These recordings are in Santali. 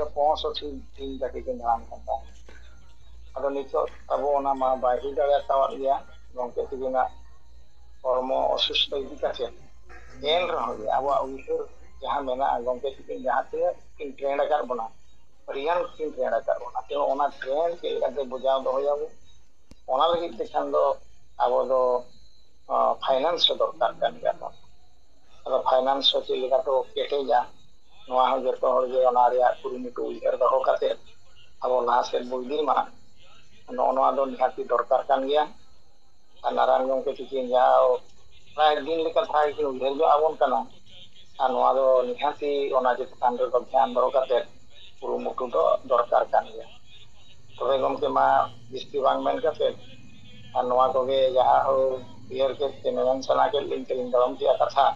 65 दिन जाके के नाम करता है अदो नितो अब ओना मा बाई दाड़ा तावत गया गंके तिगिना hormo osus itu kaca en rah ya awa ukur jaham mena gongke tikin jahate kin train agar bona rian kin train agar bona te ona train ke ade bujao do yabu ona lagi tekhan do abo do finance dorkar kan ya ado finance se lega to kete ja noa ho joto hor je ona ria kurumutu uiher do kate abo na se buldi ma noa do nihati dorkar kan ya anaran gongke tikin jao प्राय दिन लेकर था कि उधर जो आवon kana anwa do nihati ona je tandro ko dhyan doro kate puru mutu do dorkar kan ya tobe gomke ma bisti bang men kate anwa ko ge jaha ho year ke tenan sana ke link dalam dia katha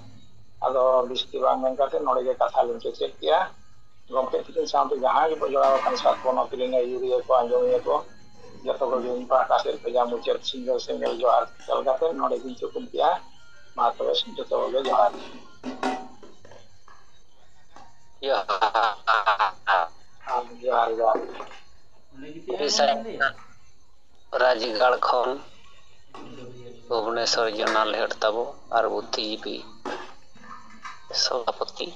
ado bisti bang men kate node ge katha link check kiya gomke tikin samte jaha ge bojora kan sat kono pilinga yuria ko anjomi ko joto ko jin pa kasir peja mucet single jo artikel kate node gin cukup kiya Matos joto ge johar ya johar bisa Rajgarh khon Bhubaneswar Journal head tabo ar buddhijibi सभापति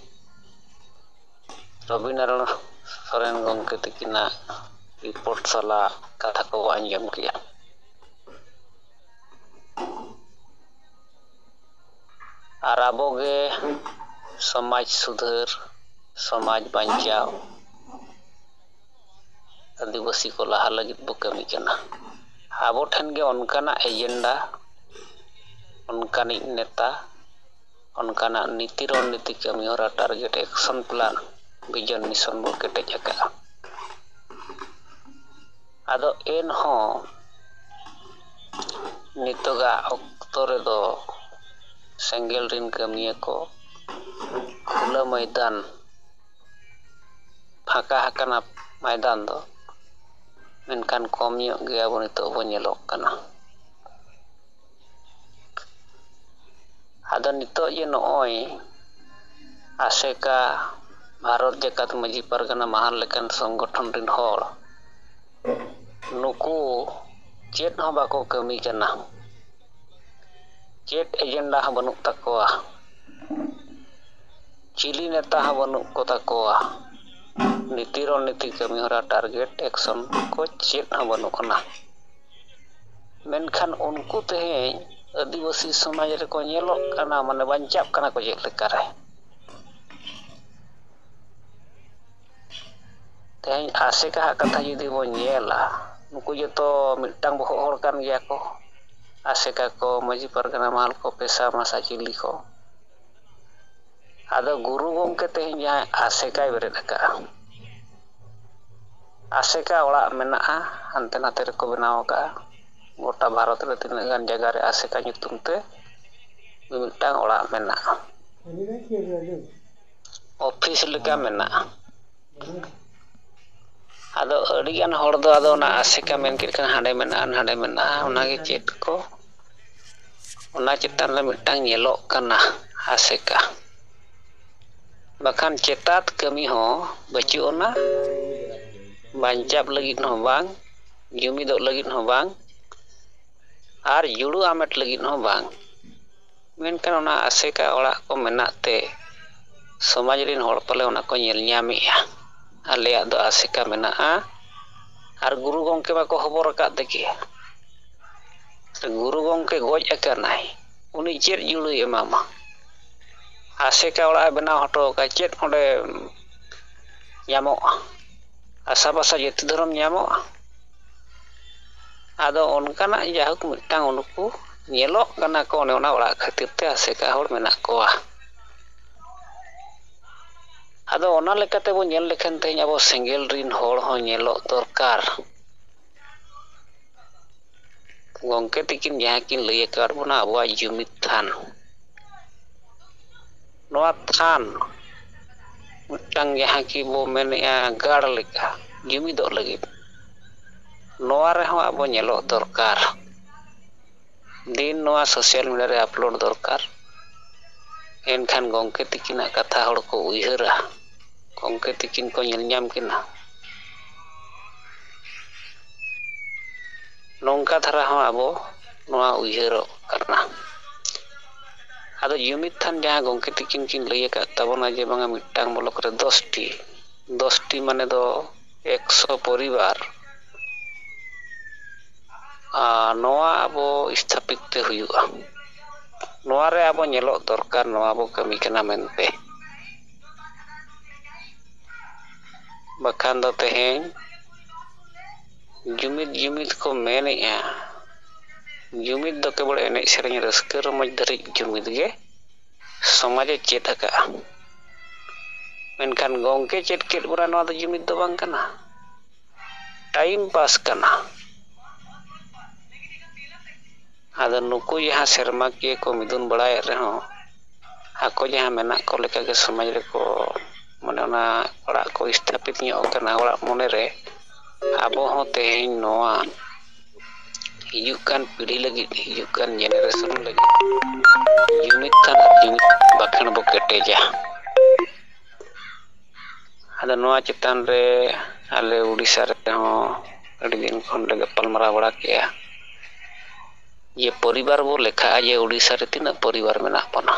रविनारायण सोरेन गंके तकिना रिपोर्ट साला कथा को आंजम किया और आबोगे समाज सुधार समाज बांचाव आदिवासी को लहा लगित बो कमी कना आबो ठन गे उनकाना एजेंडा उनकानी नेता उनकाना नीति रणनीति कमी होरा target action plan vision mission बो केटेज अका आदो एन हो नितोगा ऑक्टो रे दो सेंगेल रिन कमिया को खुला मैदान फाका हकना मैदान दो मेनकान कम गया बो नितो बो नेलोक कना आदो नितो ये नोय आसेका भारत जगत मजी परगना महान लेकन संगठन रिन होड़ नुकु चेत हो बाको कमी कना चेत एजेंडा हा बनुक तकोआ चिली नेता हा बनुक को तकोआ नीति रणनीति कमी होरा टारगेट एक्शन को चेत हा बनुक कना मेनखान उनको तेहें आदिवासी समाज रे को नेलोक कना माने बांचाप कना को चेत लेका रे तेहें आसेका कथा जुदी बो नेला नुकु जतो मिटटांग बहो होड़ कान गया को आसेका को मजी परगना माल को पेशा मासा चिली को आदो गुरु गंके तेहें जहां आसेका बेरे लका आसेका ओड़ा मेना हानते नाते रे को बनाव का गोटा भारत रे तिना गान जगह रे आसेका nyutum te मिटटांग ओड़ा मेना ऑफिस लेका मेना आदो अडिगान होड़ दो आदो ना आसेका मेन किरखान हांडे मेना ओना गे चेत को ओना चितान ले मिटटांग नेलोक कना आसेका बखान चेतात कमी हो बचु ओना बांचाप लगिन हो बांग जुमिदो लगिन हो बांग आर जुड़ू आमेट लगिन हो बांग मेनखान ओना आसेका ओड़ा को मेनाते समाज रिन होड़ पले ओना को नेल ᱧᱟᱢᱮᱜᱼᱟ आलेया दो आसेका मेना आर गुरु गंके बाको खबर का देखे गुरु गंके गोज अकनाय उनी चेत जुड़ू एमामा आसेका ओड़ा बनाव हटो का चेत ओंडे ᱧᱟᱢᱚᱜᱼᱟ आशा पासा जति धर्म ᱧᱟᱢᱚᱜᱼᱟ आदो उनकाना जाहुक मिटटांग उनको नेलोक कना को ओना ओड़ा खातिर ते आसेका होड़ मेना कोआ आदो ओना लेकाते बो नेल लेखन तेहें अब सेंगेल रिन होड़ हो नेलोक दरकार गंके तिकिन जहां किन लय कर बोना अबवा जुमित थान नोआ थान मिटटांग जहां की बो मेनेआ गाड़ लेका जुमिदो लगित नोआ रे हो अब नेलोक दरकार दिन नोआ सोशल मीडिया रे अपलोड दरकार एनखान गंके तिकिना कथा होड़ को उइहरा ᱜᱚᱝᱠᱮ ᱛᱤᱠᱤᱱ ᱠᱚ ᱧᱮᱞ ᱧᱟᱢ ᱠᱤᱱᱟ ᱱᱚᱝᱠᱟ ᱫᱷᱟᱨᱟ ᱦᱚᱸ ᱟᱵᱚ ᱱᱚᱣᱟ ᱩᱭᱦᱟᱹᱨᱚᱜ ᱠᱟᱱᱟ ᱟᱫᱚ ᱡᱩᱢᱤᱫ ᱛᱷᱟᱱ ᱡᱟᱦᱟᱸ ᱜᱚᱝᱠᱮ ᱛᱤᱠᱤᱱ ᱠᱤᱱ ᱞᱟᱹᱭ ᱟᱠᱟᱫ ᱛᱟᱵᱚᱱᱟ ᱡᱮ ᱵᱟᱝᱟ ᱢᱤᱫᱴᱟᱝ ᱵᱞᱚᱠ ᱨᱮ 10ᱴᱤ ᱢᱟᱱᱮ ᱫᱚ 100 ᱯᱚᱨᱤᱵᱟᱨ ᱱᱚᱣᱟ ᱟᱵᱚ ᱥᱛᱷᱟᱯᱤᱛ ᱛᱮ ᱦᱩᱭᱩᱜᱼᱟ ᱱᱚᱣᱟ ᱨᱮ ᱟᱵᱚ ᱧᱮᱞᱚᱜ ᱫᱚᱨᱠᱟর ᱱᱚᱣᱟ ᱵᱚ ᱠᱟᱹᱢᱤ ᱠᱟᱱᱟ ᱢᱮᱱᱛᱮ ᱵᱟᱠᱷᱟᱱ ᱫᱚ ᱛᱮᱦᱮᱧ ᱡᱩᱢᱤᱫ ᱠᱚ ᱢᱮᱱᱮᱜᱼᱟ ᱡᱩᱢᱤᱫ ᱫᱚ ᱠᱮᱵᱚᱞ ᱮᱱᱮᱡ ᱥᱮᱨᱮᱧ ᱨᱟᱹᱥᱠᱟᱹ ᱨᱚᱢᱚᱡᱽ ᱫᱷᱟᱹᱨᱤᱡ ᱡᱩᱢᱤᱫ ᱜᱮ ᱥᱚᱢᱟᱡᱽ ᱮ ᱪᱮᱫ ᱟᱠᱟᱜᱼᱟ ᱢᱮᱱᱠᱷᱟᱱ ᱜᱚᱝᱠᱮ ᱪᱮᱫ ᱠᱮᱫ ᱵᱚᱱᱟ ᱱᱚᱣᱟ ᱫᱚ ᱡᱩᱢᱤᱫ ᱫᱚ ᱵᱟᱝ ᱠᱟᱱᱟ ᱴᱟᱭᱤᱢ ᱯᱟᱥ ᱠᱟᱱᱟ ᱟᱫᱚ ᱱᱩᱠᱩ ᱡᱟᱦᱟᱸ ᱥᱮᱨᱢᱟ ᱠᱤᱭᱟᱹ ᱠᱚ ᱢᱤᱫᱩᱱ ᱵᱟᱲᱟᱭᱮᱫ ᱨᱮᱦᱚᱸ ᱟᱠᱚ ᱡᱟᱦᱟᱸ ᱢᱮᱱᱟᱜ ᱠᱚ ᱞᱮᱠᱟᱜᱮ ᱥᱚᱢᱟᱡᱽ ᱨᱮᱠᱚ ᱢᱟᱱᱮ ᱚᱱᱟ ᱚᱲᱟᱜ ᱠᱚ ᱥᱛᱷᱟᱯᱤᱛ ᱧᱚᱜ ᱠᱟᱱᱟ ᱚᱲᱟᱜ ᱢᱚᱱᱮᱨᱮ ᱟᱵᱚ ᱦᱚᱸ ᱛᱮᱦᱮᱧ ᱱᱚᱣᱟ ᱦᱤᱡᱩᱜ ᱠᱟᱱ ᱯᱤᱲᱦᱤ ᱞᱟᱹᱜᱤᱫ ᱦᱤᱡᱩᱜ ᱠᱟᱱ ᱡᱮᱱᱟᱨᱮᱥᱚᱱ ᱞᱟᱹᱜᱤᱫ ᱡᱩᱢᱤᱫ ᱛᱷᱟᱱ ᱟᱨ ᱡᱩᱢᱤᱫ ᱵᱟᱠᱷᱮᱬ ᱵᱚ ᱠᱮᱴᱮᱡᱟ ᱟᱫᱚ ᱱᱚᱣᱟ ᱪᱮᱛᱟᱱ ᱨᱮ ᱟᱞᱮ ᱩᱰᱤᱥᱥᱟ ᱨᱮᱦᱚᱸ ᱟᱹᱰᱤ ᱫᱤᱱ ᱠᱷᱚᱱ ᱞᱮ ᱜᱟᱯᱟᱞᱢᱟᱨᱟᱣ ᱵᱟᱲᱟ ᱠᱮᱜᱼᱟ ᱡᱮ ᱯᱚᱨᱤᱵᱟᱨ ᱵᱚ ᱞᱮᱠᱷᱟᱜᱼᱟ ᱡᱮ ᱩᱰᱤᱥᱥᱟ ᱨᱮ ᱛᱤᱱᱟᱹᱜ ᱯᱚᱨᱤᱵᱟᱨ ᱢᱮᱱᱟᱜ ᱵᱚᱱᱟ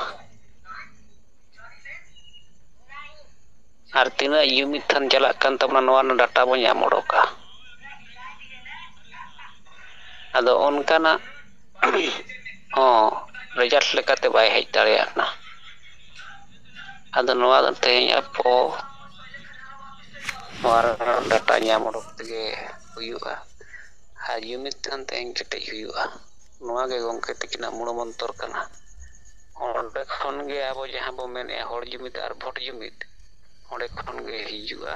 ᱟᱨ ᱛᱤᱱᱟᱹᱜ ᱡᱩᱢᱤᱫ ᱛᱷᱟᱱ ᱪᱟᱞᱟᱜ ᱠᱟᱱ ᱛᱟᱵᱚᱱᱟ ᱱᱚᱣᱟ ᱨᱮᱱᱟᱜ ᱰᱟᱴᱟ ᱵᱚ ᱧᱟᱢ ᱚᱰᱚᱠᱟ ᱟᱫᱚ ᱚᱱᱠᱟᱱᱟᱜ ᱦᱚᱸ ᱨᱮᱡᱟᱞᱴ ᱞᱮᱠᱟᱛᱮ ᱵᱟᱭ ᱦᱮᱡ ᱫᱟᱲᱮᱭᱟᱜ ᱠᱟᱱᱟ ᱟᱫᱚ ᱱᱚᱣᱟ ᱫᱚ ᱛᱮᱦᱮᱧ ᱟᱵᱚ ᱱᱚᱣᱟ ᱨᱮᱱᱟᱜ ᱰᱟᱴᱟ ᱧᱟᱢ ᱚᱰᱚᱠ ᱛᱮᱜᱮ ᱦᱩᱭᱩᱜᱼᱟ ᱟᱨ ᱡᱩᱢᱤᱫ ᱛᱷᱟᱱ ᱛᱮᱦᱮᱧ ᱠᱮᱴᱮᱡ ᱦᱩᱭᱩᱜᱼᱟ ᱱᱚᱣᱟ ᱜᱮ ᱜᱚᱝᱠᱮ ᱛᱟᱹᱠᱤᱱᱟᱜ ᱢᱩᱲ ᱢᱚᱱᱛᱚᱨ ᱠᱟᱱᱟ ᱚᱸᱰᱮ ᱠᱷᱚᱱ ᱜᱮ ᱟᱵᱚ ᱡᱟᱦᱟᱸ ᱵᱚ ᱢᱮᱱᱮᱫᱼᱟ ᱦᱚᱲ ᱡᱩᱢᱤᱫ ᱟᱨ ᱵᱷᱳᱴ ᱡᱩᱢᱤᱫ ᱚᱸᱰᱮ ᱠᱷᱚᱱ ᱜᱮ ᱦᱤᱡᱩᱜᱼᱟ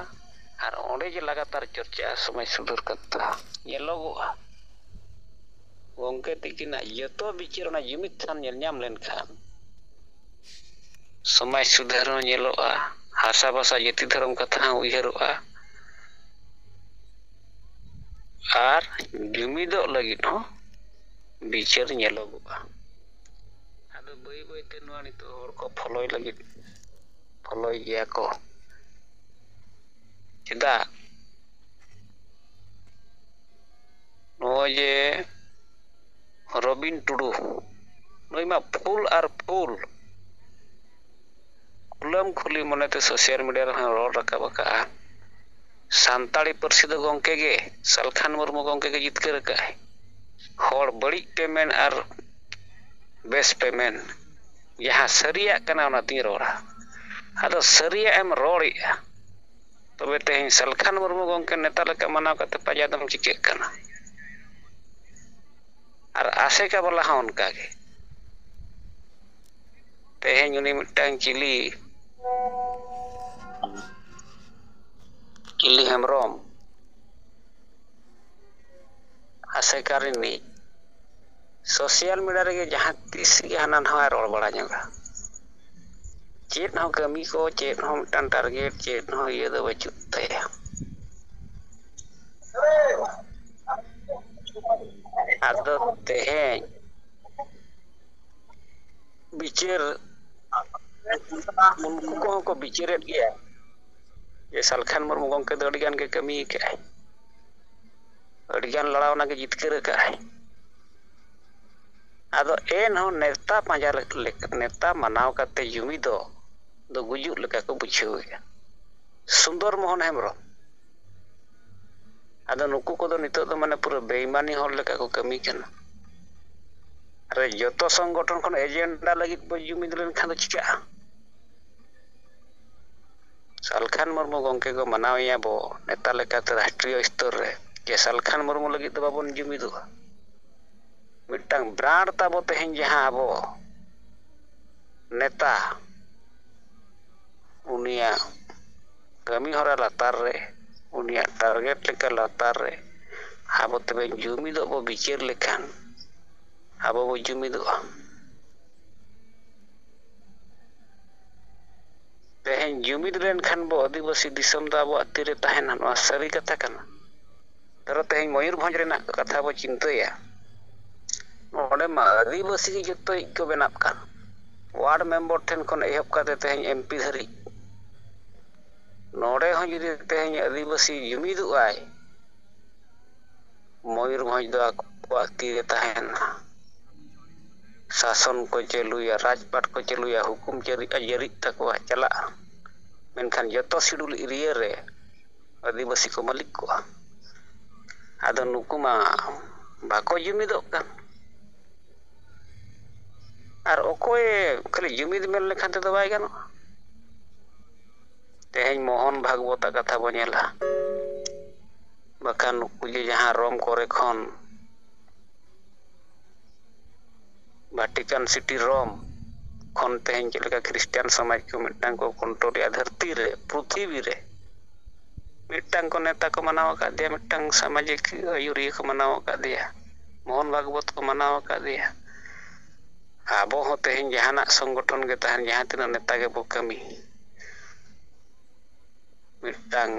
ᱟᱨ ᱚᱸᱰᱮ ᱡᱮ ᱞᱟᱜᱟᱛᱟᱨ ᱪᱚᱨᱪᱟᱜᱼᱟ ᱥᱚᱢᱟᱡᱽ ᱥᱩᱫᱷᱟᱹᱨ ᱠᱟᱛᱷᱟ ᱧᱮᱞᱚᱜᱚᱜᱼᱟ ᱜᱚᱝᱠᱮ ᱛᱤᱠᱤᱱᱟᱜ ᱡᱚᱛᱚ ᱵᱤᱪᱟᱹᱨ ᱚᱱᱟ ᱡᱩᱢᱤᱫ ᱛᱷᱟᱱ ᱧᱮᱞ ᱧᱟᱢ ᱞᱮᱱᱠᱷᱟᱱ ᱥᱚᱢᱟᱡᱽ ᱥᱩᱫᱷᱟᱹᱨ ᱦᱚᱸ ᱧᱮᱞᱚᱜᱼᱟ ᱦᱟᱥᱟ ᱵᱷᱟᱥᱟ ᱡᱟᱹᱛᱤ ᱫᱷᱚᱨᱚᱢ ᱠᱟᱛᱷᱟ ᱦᱚᱸ ᱩᱭᱦᱟᱹᱨᱚᱜᱼᱟ ᱟᱨ ᱡᱩᱢᱤᱫᱚᱜ ᱞᱟᱹᱜᱤᱫ ᱦᱚᱸ ᱵᱤᱪᱟᱹᱨ ᱧᱮᱞᱚᱜᱚᱜᱼᱟ ᱟᱫᱚ ᱵᱟᱹᱭ ᱵᱟᱹᱭᱛᱮ ᱱᱚᱣᱟ ᱱᱤᱛᱚᱜ ᱦᱚᱲ ᱠᱚ ᱯᱷᱚᱞᱚᱭ ᱞᱟᱹᱜᱤᱫ ᱯᱷᱚᱞᱚᱭ ᱜᱮᱭᱟ ᱠᱚ ᱪᱮᱫᱟᱜ ᱱᱚᱜᱼᱚᱭ ᱡᱮ ᱨᱚᱵᱤᱱ ᱴᱩᱰᱩ ᱱᱩᱭ ᱢᱟ ᱯᱷᱩᱞ ᱟᱨ ᱯᱷᱩᱞ ᱠᱷᱩᱞᱟᱹᱢ ᱠᱷᱩᱞᱤ ᱢᱚᱱᱮᱛᱮ ᱥᱳᱥᱟᱞ ᱢᱤᱰᱤᱭᱟ ᱨᱮᱦᱚᱸ ᱨᱚᱲ ᱨᱟᱠᱟᱵ ᱟᱠᱟᱜᱼᱟ ᱥᱟᱱᱛᱟᱲᱤ ᱯᱟᱹᱨᱥᱤ ᱫᱚ ᱜᱚᱝᱠᱮ ᱜᱮ ᱥᱟᱞᱠᱷᱟᱱ ᱢᱩᱨᱢᱩ ᱜᱚᱝᱠᱮ ᱜᱮ ᱡᱤᱛᱠᱟᱹᱨ ᱟᱠᱟᱜᱼᱟᱭ ᱦᱚᱲ ᱵᱟᱹᱲᱤᱡ ᱯᱮ ᱢᱮᱱ ᱟᱨ ᱵᱮᱥ ᱯᱮ ᱢᱮᱱ ᱡᱟᱦᱟᱸ ᱥᱟᱹᱨᱤᱭᱟᱜ ᱠᱟᱱᱟ ᱚᱱᱟᱛᱤᱧ ᱨᱚᱲᱟ ᱟᱫᱚ ᱥᱟᱹᱨᱤᱭᱟᱜ ᱮᱢ ᱨᱚᱲᱮᱜᱼᱟ ᱛᱚᱵᱮ ᱛᱮᱦᱮᱧ ᱥᱟᱞᱠᱷᱟᱱ ᱢᱩᱨᱢᱩ ᱜᱚᱝᱠᱮ ᱱᱮᱛᱟ ᱞᱮᱠᱟ ᱢᱟᱱᱟᱣ ᱠᱟᱛᱮ ᱯᱟᱸᱡᱟ ᱫᱚᱢ ᱪᱤᱠᱟᱹᱜ ᱠᱟᱱᱟ ᱟᱨ ᱟᱥᱮᱠᱟ ᱵᱟᱞᱟ ᱦᱚᱸ ᱚᱱᱠᱟᱜᱮ ᱛᱮᱦᱮᱧ ᱩᱱᱤ ᱢᱤᱫᱴᱟᱝ ᱪᱤᱞᱤ ᱦᱮᱢᱵᱨᱚᱢ ᱟᱥᱮᱠᱟ ᱨᱤᱱᱤᱡ ᱥᱳᱥᱟᱞ ᱢᱤᱰᱤᱭᱟ ᱨᱮᱜᱮ ᱡᱟᱦᱟᱸ ᱛᱤᱥ ᱜᱮ ᱦᱟᱱᱟ ᱱᱟᱣᱟᱭ ᱨᱚᱲ ᱵᱟᱲᱟ ᱧᱚᱜᱟ ᱪᱮᱫ ᱦᱚᱸ ᱠᱟᱹᱢᱤ ᱠᱚ ᱪᱮᱫ ᱦᱚᱸ ᱢᱤᱫᱴᱟᱝ ᱴᱟᱨᱜᱮᱴ ᱪᱮᱫ ᱦᱚᱸ ᱤᱭᱟᱹ ᱫᱚ ᱵᱟᱹᱪᱩᱜ ᱛᱟᱭᱟ ᱟᱫᱚ ᱛᱮᱦᱮᱧ ᱵᱤᱪᱟᱹᱨ ᱩᱱᱠᱩ ᱠᱚᱦᱚᱸ ᱠᱚ ᱵᱤᱪᱟᱹᱨᱮᱫ ᱜᱮᱭᱟ ᱡᱮ ᱥᱟᱞᱠᱷᱟᱱ ᱢᱩᱨᱢᱩ ᱜᱚᱝᱠᱮ ᱫᱚ ᱟᱹᱰᱤᱜᱟᱱ ᱜᱮ ᱠᱟᱹᱢᱤ ᱟᱠᱟᱜᱼᱟᱭ ᱟᱹᱰᱤᱜᱟᱱ ᱞᱟᱲᱟᱣᱱᱟ ᱜᱮ ᱡᱤᱛᱠᱟᱹᱨ ᱟᱠᱟᱜᱼᱟᱭ ᱟᱫᱚ ᱮᱱᱦᱚᱸ ᱱᱮᱣᱛᱟ ᱯᱟᱸᱡᱟ ᱱᱮᱣᱛᱟ ᱢᱟᱱᱟᱣ ᱠᱟᱛᱮ ᱡᱩᱢᱤᱫᱚᱜ ᱫᱚ ᱜᱩᱡᱩᱜ ᱞᱮᱠᱟ ᱠᱚ ᱵᱩᱡᱷᱟᱹᱣᱮᱜᱼᱟ ᱥᱩᱱᱫᱚᱨ ᱢᱳᱦᱚᱱ ᱦᱮᱢᱵᱨᱚᱢ ᱟᱫᱚ ᱱᱩᱠᱩ ᱠᱚᱫᱚ ᱱᱤᱛᱚᱜ ᱫᱚ ᱢᱟᱱᱮ ᱯᱩᱨᱟᱹ ᱵᱮᱭᱢᱟᱱᱤ ᱦᱚᱲ ᱞᱮᱠᱟ ᱠᱚ ᱠᱟᱹᱢᱤ ᱠᱟᱱᱟ ᱟᱨ ᱡᱚᱛᱚ ᱥᱚᱝᱜᱚᱴᱷᱚᱱ ᱠᱷᱚᱱ ᱮᱡᱮᱱᱰᱟ ᱞᱟᱹᱜᱤᱫ ᱵᱚ ᱡᱩᱢᱤᱫ ᱞᱮᱱᱠᱷᱟᱱ ᱫᱚ ᱪᱤᱠᱟᱹᱜᱼᱟ ᱥᱟᱞᱠᱷᱟᱱ ᱢᱩᱨᱢᱩ ᱜᱚᱝᱠᱮ ᱠᱚ ᱢᱟᱱᱟᱣᱮᱭᱟ ᱵᱚ ᱱᱮᱛᱟ ᱞᱮᱠᱟᱛᱮ ᱨᱟᱥᱴᱨᱤᱭᱚ ᱥᱛᱚᱨ ᱨᱮ ᱡᱮ ᱥᱟᱞᱠᱷᱟᱱ ᱢᱩᱨᱢᱩ ᱞᱟᱹᱜᱤᱫ ᱫᱚ ᱵᱟᱵᱚᱱ ᱡᱩᱢᱤᱫᱚᱜᱼᱟ ᱢᱤᱫᱴᱟᱝ ᱵᱨᱟᱱᱰ ᱛᱟᱵᱚ ᱛᱮᱦᱮᱧ ᱡᱟᱦᱟᱸ ᱟᱵᱚ ᱱᱮᱛᱟ ᱩᱱᱤᱭᱟᱜ ᱠᱟᱹᱢᱤ ᱦᱚᱨᱟ ᱞᱟᱛᱟᱨ ᱨᱮ ᱩᱱᱤᱭᱟᱜ ᱴᱟᱨᱜᱮᱴ ᱞᱮᱠᱟ ᱞᱟᱛᱟᱨ ᱨᱮ ᱟᱵᱚ ᱛᱚᱵᱮ ᱡᱩᱢᱤᱫᱚᱜ ᱵᱚ ᱵᱤᱪᱟᱹᱨ ᱞᱮᱠᱷᱟᱱ ᱟᱵᱚ ᱵᱚ ᱡᱩᱢᱤᱫᱚᱜᱼᱟ ᱛᱮᱦᱮᱧ ᱡᱩᱢᱤᱫ ᱞᱮᱱᱠᱷᱟᱱ ᱵᱚ ᱟᱹᱫᱤᱵᱟᱹᱥᱤ ᱫᱤᱥᱚᱢ ᱫᱚ ᱟᱵᱚᱣᱟᱜ ᱛᱤᱨᱮ ᱛᱟᱦᱮᱱᱟ ᱱᱚᱣᱟ ᱥᱟᱹᱨᱤ ᱠᱟᱛᱷᱟ ᱠᱟᱱᱟ ᱛᱚᱵᱮ ᱛᱮᱦᱮᱧ ᱢᱚᱭᱩᱨᱵᱷᱚᱸᱡᱽ ᱨᱮᱱᱟᱜ ᱠᱟᱛᱷᱟ ᱵᱚ ᱪᱤᱱᱛᱟᱹᱭᱟ ᱚᱸᱰᱮ ᱢᱟ ᱟᱹᱫᱤᱵᱟᱹᱥᱤ ᱜᱮ ᱡᱚᱛᱚᱭᱤᱡ ᱠᱚ ᱵᱮᱱᱟᱜ ᱠᱟᱱ ᱳᱣᱟᱨᱰ ᱢᱮᱢᱵᱟᱨ ᱴᱷᱮᱱ ᱠᱷᱚᱱ ᱮᱦᱚᱵ ᱠᱟᱛᱮ ᱛᱮᱦᱮᱧ MP ᱫᱷᱟᱹᱨᱤᱡ ᱱᱚᱰᱮ ᱦᱚᱸ ᱡᱩᱫᱤ ᱛᱮᱦᱮᱧ ᱟᱹᱫᱤᱵᱟᱹᱥᱤ ᱡᱩᱢᱤᱫᱚᱜᱼᱟᱭ, ᱢᱚᱭᱩᱨᱵᱷᱚᱸᱡᱽ ᱫᱚ ᱟᱠᱚᱣᱟᱜ ᱛᱤᱨᱮ ᱛᱟᱦᱮᱱᱟ। ᱥᱟᱥᱚᱱ ᱠᱚ ᱪᱟᱹᱞᱩᱭᱟ, ᱨᱟᱡᱽᱯᱟᱴ ᱠᱚ ᱪᱟᱹᱞᱩᱭᱟ, ᱦᱩᱠᱩᱢ ᱡᱟᱹᱨᱤᱜ ᱛᱟᱠᱚᱣᱟ, ᱪᱟᱞᱟᱜᱼᱟ। ᱢᱮᱱᱠᱷᱟᱱ ᱡᱚᱛᱚ ᱥᱤᱰᱩᱞ ᱮᱨᱤᱭᱟ ᱨᱮ ᱟᱹᱫᱤᱵᱟᱹᱥᱤ ᱠᱚ ᱢᱟᱹᱞᱤᱠ ᱠᱚᱜᱼᱟ। ᱟᱫᱚ ᱱᱩᱠᱩ ᱢᱟ ᱵᱟᱠᱚ ᱡᱩᱢᱤᱫᱚᱜ ᱠᱟᱱ। ᱟᱨ ᱚᱠᱚᱭ ᱠᱷᱟᱹᱞᱤ ᱡᱩᱢᱤᱫ ᱢᱮᱱ ᱞᱮᱠᱷᱟᱱ ᱛᱮᱫᱚ ᱵᱟᱭ ᱜᱟᱱᱚᱜᱼᱟ। ᱛᱮᱦᱮᱧ ᱢᱳᱦᱚᱱ ᱵᱷᱟᱜᱽᱵᱚᱛᱟᱜ ᱠᱟᱛᱷᱟ ᱵᱚ ᱧᱮᱞᱟ, ᱵᱟᱠᱷᱟᱱ ᱱᱩᱠᱩ ᱡᱮ ᱡᱟᱦᱟᱸ ᱨᱳᱢ ᱠᱚᱨᱮ ᱠᱷᱚᱱ ᱵᱷᱟᱴᱤᱠᱟᱱ ᱥᱤᱴᱤ ᱨᱳᱢ ᱠᱷᱚᱱ ᱛᱮᱦᱮᱧ ᱪᱮᱫ ᱞᱮᱠᱟ ᱠᱷᱨᱤᱥᱴᱟᱱ ᱥᱚᱢᱟᱡᱽ ᱠᱚ ᱢᱤᱫᱴᱟᱝ ᱠᱚ ᱠᱚᱱᱴᱨᱳᱞᱮᱜᱼᱟ ᱫᱷᱟᱹᱨᱛᱤ ᱨᱮ, ᱯᱨᱤᱛᱷᱤᱵᱤ ᱨᱮ। ᱢᱤᱫᱴᱟᱝ ᱠᱚ ᱱᱮᱛᱟ ᱠᱚ ᱢᱟᱱᱟᱣ ᱟᱠᱟᱫᱮᱭᱟ, ᱢᱤᱫᱴᱟᱝ ᱥᱟᱢᱟᱡᱤᱠ ᱟᱹᱭᱩᱨᱤᱭᱟᱹ ᱠᱚ ᱢᱟᱱᱟᱣ ᱟᱠᱟᱫᱮᱭᱟ, ᱢᱳᱦᱚᱱ ᱵᱷᱟᱜᱽᱵᱚᱛ ᱠᱚ ᱢᱟᱱᱟᱣ ᱟᱠᱟᱫᱮᱭᱟ। ᱟᱵᱚ ᱦᱚᱸ ᱛᱮᱦᱮᱧ ᱡᱟᱦᱟᱱᱟᱜ ᱥᱚᱝᱜᱚᱴᱷᱚᱱ ᱜᱮ ᱛᱟᱦᱮᱱ, ᱡᱟᱦᱟᱸ ᱛᱤᱱᱟᱹᱜ ᱱᱮᱛᱟ ᱜᱮᱵᱚ ᱠᱟᱹᱢᱤ, ᱢᱤᱫᱴᱟᱝ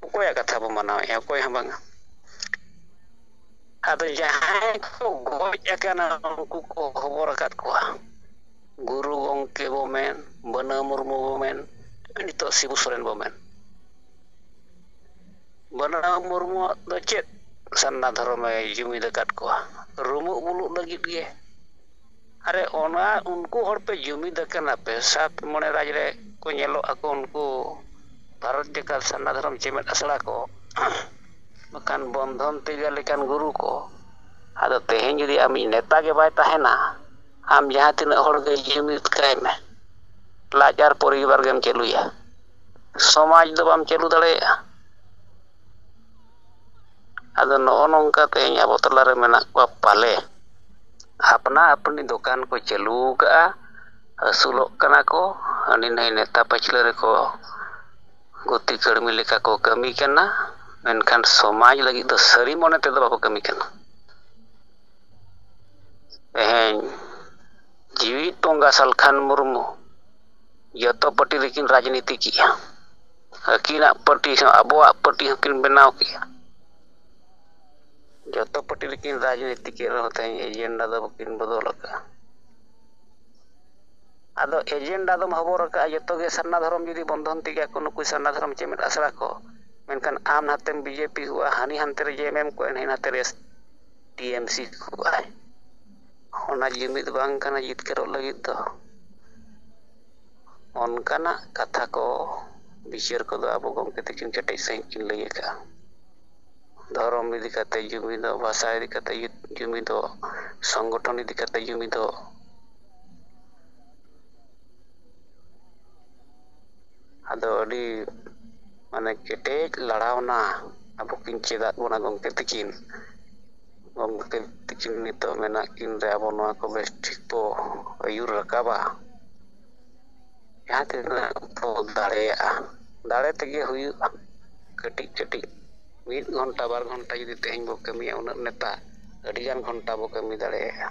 ᱚᱠᱚᱭᱟᱜ ᱠᱟᱛᱷᱟ ᱵᱚ ᱢᱟᱱᱟᱣᱮᱫᱼᱟ? ᱚᱠᱚᱭ ᱦᱚᱸ ᱵᱟᱝᱟ। ᱟᱫᱚ ᱡᱟᱦᱟᱸᱭ ᱠᱚ ᱜᱚᱡ ᱟᱠᱟᱱᱟ ᱩᱱᱠᱩ ᱠᱚ ᱦᱚᱵᱚᱨ ᱟᱠᱟᱫ ᱠᱚᱣᱟ। ᱜᱩᱨᱩ ᱜᱚᱝᱠᱮ ᱵᱚ ᱢᱮᱱ, ᱵᱟᱹᱱᱟᱹ ᱢᱩᱨᱢᱩ ᱵᱚ ᱢᱮᱱ, ᱱᱤᱛᱚᱜ ᱥᱤᱵᱩ ᱥᱚᱨᱮᱱ ᱵᱚ ᱢᱮᱱ। ᱵᱟᱹᱱᱟᱹ ᱢᱩᱨᱢᱩᱣᱟᱜ ᱫᱚ ᱪᱮᱫ ᱥᱟᱨᱱᱟ ᱫᱷᱚᱨᱚᱢᱮ ᱡᱩᱢᱤᱫ ᱟᱠᱟᱫ ᱠᱚᱣᱟ? ᱨᱩᱢᱩᱜ ᱵᱩᱞᱩᱜ ᱞᱟᱹᱜᱤᱫ ᱜᱮ। ᱟᱨᱮ ᱚᱱᱟ ᱩᱱᱠᱩ ᱦᱚᱲ ᱯᱮ ᱡᱩᱢᱤᱫ ᱟᱠᱟᱱᱟ ᱯᱮ, 7 ᱢᱚᱬᱮ ᱨᱟᱡᱽ ᱨᱮ ᱠᱚ ᱧᱮᱞᱚᱜ ᱟᱠᱚ ᱩᱱᱠᱩ ᱵᱷᱟᱨᱚᱛ ᱡᱟᱠᱟᱛ ᱥᱟᱨᱱᱟ ᱫᱷᱚᱨᱚᱢ ᱪᱮᱢᱮᱫ ᱟᱥᱲᱟ ᱠᱚ, ᱵᱟᱠᱷᱟᱱ ᱵᱚᱱᱫᱷᱚᱱ ᱛᱤᱜᱟᱹ ᱞᱮᱠᱟᱱ ᱜᱩᱨᱩ ᱠᱚ। ᱟᱫᱚ ᱛᱮᱦᱮᱧ ᱡᱩᱫᱤ ᱟᱢᱤᱡ ᱱᱮᱛᱟ ᱜᱮ ᱵᱟᱭ ᱛᱟᱦᱮᱱᱟ, ᱟᱢ ᱡᱟᱦᱟᱸ ᱛᱤᱱᱟᱹᱜ ᱦᱚᱲ ᱜᱮ ᱡᱩᱢᱤᱫ ᱠᱟᱭ ᱢᱮ, ᱞᱟᱡ ᱟᱨ ᱯᱚᱨᱤᱵᱟᱨ ᱜᱮᱢ ᱪᱟᱹᱞᱩᱭᱟ, ᱥᱚᱢᱟᱡᱽ ᱫᱚ ᱵᱟᱢ ᱪᱟᱹᱞᱩ ᱫᱟᱲᱮᱭᱟᱜᱼᱟ। ᱟᱫᱚ ᱱᱚᱜᱼᱚ ᱱᱚᱝᱠᱟ ᱛᱮᱦᱮᱧ ᱟᱵᱚ ᱛᱟᱞᱟᱨᱮ ᱢᱮᱱᱟᱜ ᱠᱚᱣᱟ ᱯᱟᱞᱮ ᱟᱯᱱᱟ ᱟᱹᱯᱱᱤ ᱫᱚᱠᱟᱱ ᱠᱚ ᱪᱟᱹᱞᱩ ᱟᱠᱟᱜᱼᱟ, ᱟᱹᱥᱩᱞᱚᱜ ᱠᱟᱱᱟ ᱠᱚ, ᱦᱟᱹᱱᱤ ᱱᱟᱹᱭ ᱱᱮᱛᱟ ᱯᱟᱹᱪᱷᱞᱟᱹ ᱨᱮᱠᱚ ᱜᱩᱛᱤ ᱠᱟᱹᱲᱢᱤ ᱞᱮᱠᱟ ᱠᱚ ᱠᱟᱹᱢᱤ ᱠᱟᱱᱟ, ᱢᱮᱱᱠᱷᱟᱱ ᱥᱚᱢᱟᱡᱽ ᱞᱟᱹᱜᱤᱫ ᱫᱚ ᱥᱟᱹᱨᱤ ᱢᱚᱱᱮ ᱛᱮᱫᱚ ᱵᱟᱠᱚ ᱠᱟᱹᱢᱤ ᱠᱟᱱᱟ। ᱛᱮᱦᱮᱧ ᱡᱤᱣᱤᱫ ᱵᱚᱸᱜᱟ ᱥᱟᱞᱠᱷᱟᱱ ᱢᱩᱨᱢᱩ ᱡᱚᱛᱚ ᱯᱟᱹᱴᱤ ᱨᱮᱠᱤᱱ ᱨᱟᱡᱽᱱᱤᱛᱤ ᱠᱮᱜᱼᱟ। ᱟᱹᱠᱤᱱᱟᱜ ᱯᱟᱹᱴᱤ ᱦᱚᱸ ᱟᱵᱚᱣᱟᱜ ᱯᱟᱹᱴᱤ ᱦᱚᱸᱠᱤᱱ ᱵᱮᱱᱟᱣ ᱠᱮᱜᱼᱟ। ᱡᱚᱛᱚ ᱯᱟᱹᱴᱤ ᱨᱮᱠᱤᱱ ᱨᱟᱡᱽᱱᱤᱛᱤ ᱠᱮᱫ ᱨᱮᱦᱚᱸ ᱛᱮᱦᱮᱧ ᱮᱡᱮᱱᱰᱟ ᱫᱚ ᱵᱟᱹᱠᱤᱱ ᱵᱚᱫᱚᱞ ᱟᱠᱟᱜᱼᱟ। ᱟᱫᱚ ᱮᱡᱮᱱᱰᱟ ᱫᱚᱢ ᱦᱚᱵᱚᱨ ᱟᱠᱟᱜᱼᱟ ᱡᱚᱛᱚ ᱜᱮ ᱥᱟᱨᱱᱟ ᱫᱷᱚᱨᱚᱢ ᱡᱩᱫᱤ ᱵᱚᱱᱫᱷᱚᱱ ᱛᱮᱜᱮ ᱠᱚ ᱱᱩᱠᱩ ᱥᱟᱨᱱᱟ ᱫᱷᱚᱨᱚᱢ ᱪᱮᱢᱮᱫ ᱟᱥᱲᱟ ᱠᱚ, ᱢᱮᱱᱠᱷᱟन ᱟᱢ ᱱᱟᱛᱮᱢ ᱵᱤᱡᱮᱯᱤ ᱠᱚᱜᱼᱟ, ᱦᱟᱹᱱᱤ ᱦᱟᱱᱛᱮ ᱨᱮ ᱡᱮᱮᱢᱮᱢ ᱠᱚᱜᱼᱟ, ᱱᱟᱹᱭ ᱱᱟᱛᱮ ᱨᱮ ᱴᱤᱮᱢᱥᱤ ᱠᱚᱜᱼᱟᱭ। ᱚᱱᱟ ᱡᱩᱢᱤᱫ ᱵᱟᱝ ᱠᱟᱱᱟ ᱡᱤᱛᱠᱟᱹᱨᱚᱜ ᱞᱟᱹᱜᱤᱫ ᱫᱚ। ᱚᱱᱠᱟᱱᱟᱜ ᱠᱟᱛᱷᱟ ᱠᱚ ᱵᱤᱪᱟᱹᱨ ᱠᱚᱫᱚ ᱟᱵᱚ ᱜᱚᱢᱠᱮ ᱛᱟᱹᱠᱤᱱ ᱠᱮᱴᱮᱡ ᱥᱟᱺᱦᱤᱡ ᱠᱤᱱ ᱞᱟᱹᱭ ᱟᱠᱟᱜᱼᱟ। ᱫᱷᱚᱨᱚᱢ ᱤᱫᱤ ᱠᱟᱛᱮ ᱡᱩᱢᱤᱫᱚᱜ, ᱵᱷᱟᱥᱟ ᱤᱫᱤ ᱠᱟᱛᱮ ᱡᱩᱢᱤᱫᱚᱜ, ᱥᱚᱝᱜᱚᱴᱷᱚᱱ ᱤᱫᱤ ᱠᱟᱛᱮ ᱡᱩᱢᱤᱫᱚᱜ। ᱟᱫᱚ ᱟᱹᱰᱤ ᱢᱟᱱᱮ ᱠᱮᱴᱮᱡ ᱞᱟᱲᱟᱣᱱᱟ ᱟᱵᱚ ᱠᱤᱱ ᱪᱮᱫᱟᱜ ᱵᱚᱱᱟ ᱜᱚᱢᱠᱮ ᱛᱟᱹᱠᱤᱱ। ᱜᱚᱢᱠᱮ ᱛᱤᱠᱤᱱ ᱱᱤᱛᱚᱜ ᱢᱮᱱᱟᱜ ᱠᱤᱱ ᱨᱮ ᱟᱵᱚ ᱱᱚᱣᱟ ᱠᱚ ᱵᱮᱥ ᱴᱷᱤᱠ ᱵᱚ ᱟᱹᱭᱩᱨ ᱨᱟᱠᱟᱵᱟ। ᱡᱟᱦᱟᱸ ᱛᱤᱱᱟᱹᱜ ᱵᱚ ᱫᱟᱲᱮᱭᱟᱜᱼᱟ, ᱫᱟᱲᱮ ᱛᱮᱜᱮ ᱦᱩᱭᱩᱜᱼᱟ। ᱠᱟᱹᱴᱤᱡ ᱠᱟᱹᱴᱤᱡ 1 ᱜᱷᱚᱱᱴᱟ 2 ᱜᱷᱚᱱᱴᱟ ᱡᱩᱫᱤ ᱛᱮᱦᱮᱧ ᱵᱚ ᱠᱟᱹᱢᱤᱭᱟ, ᱩᱱᱟᱹᱜ ᱱᱮᱛᱟ ᱟᱹᱰᱤᱜᱟᱱ ᱜᱷᱚᱱᱴᱟ ᱵᱚ ᱠᱟᱹᱢᱤ ᱫᱟᱲᱮᱭᱟᱜᱼᱟ।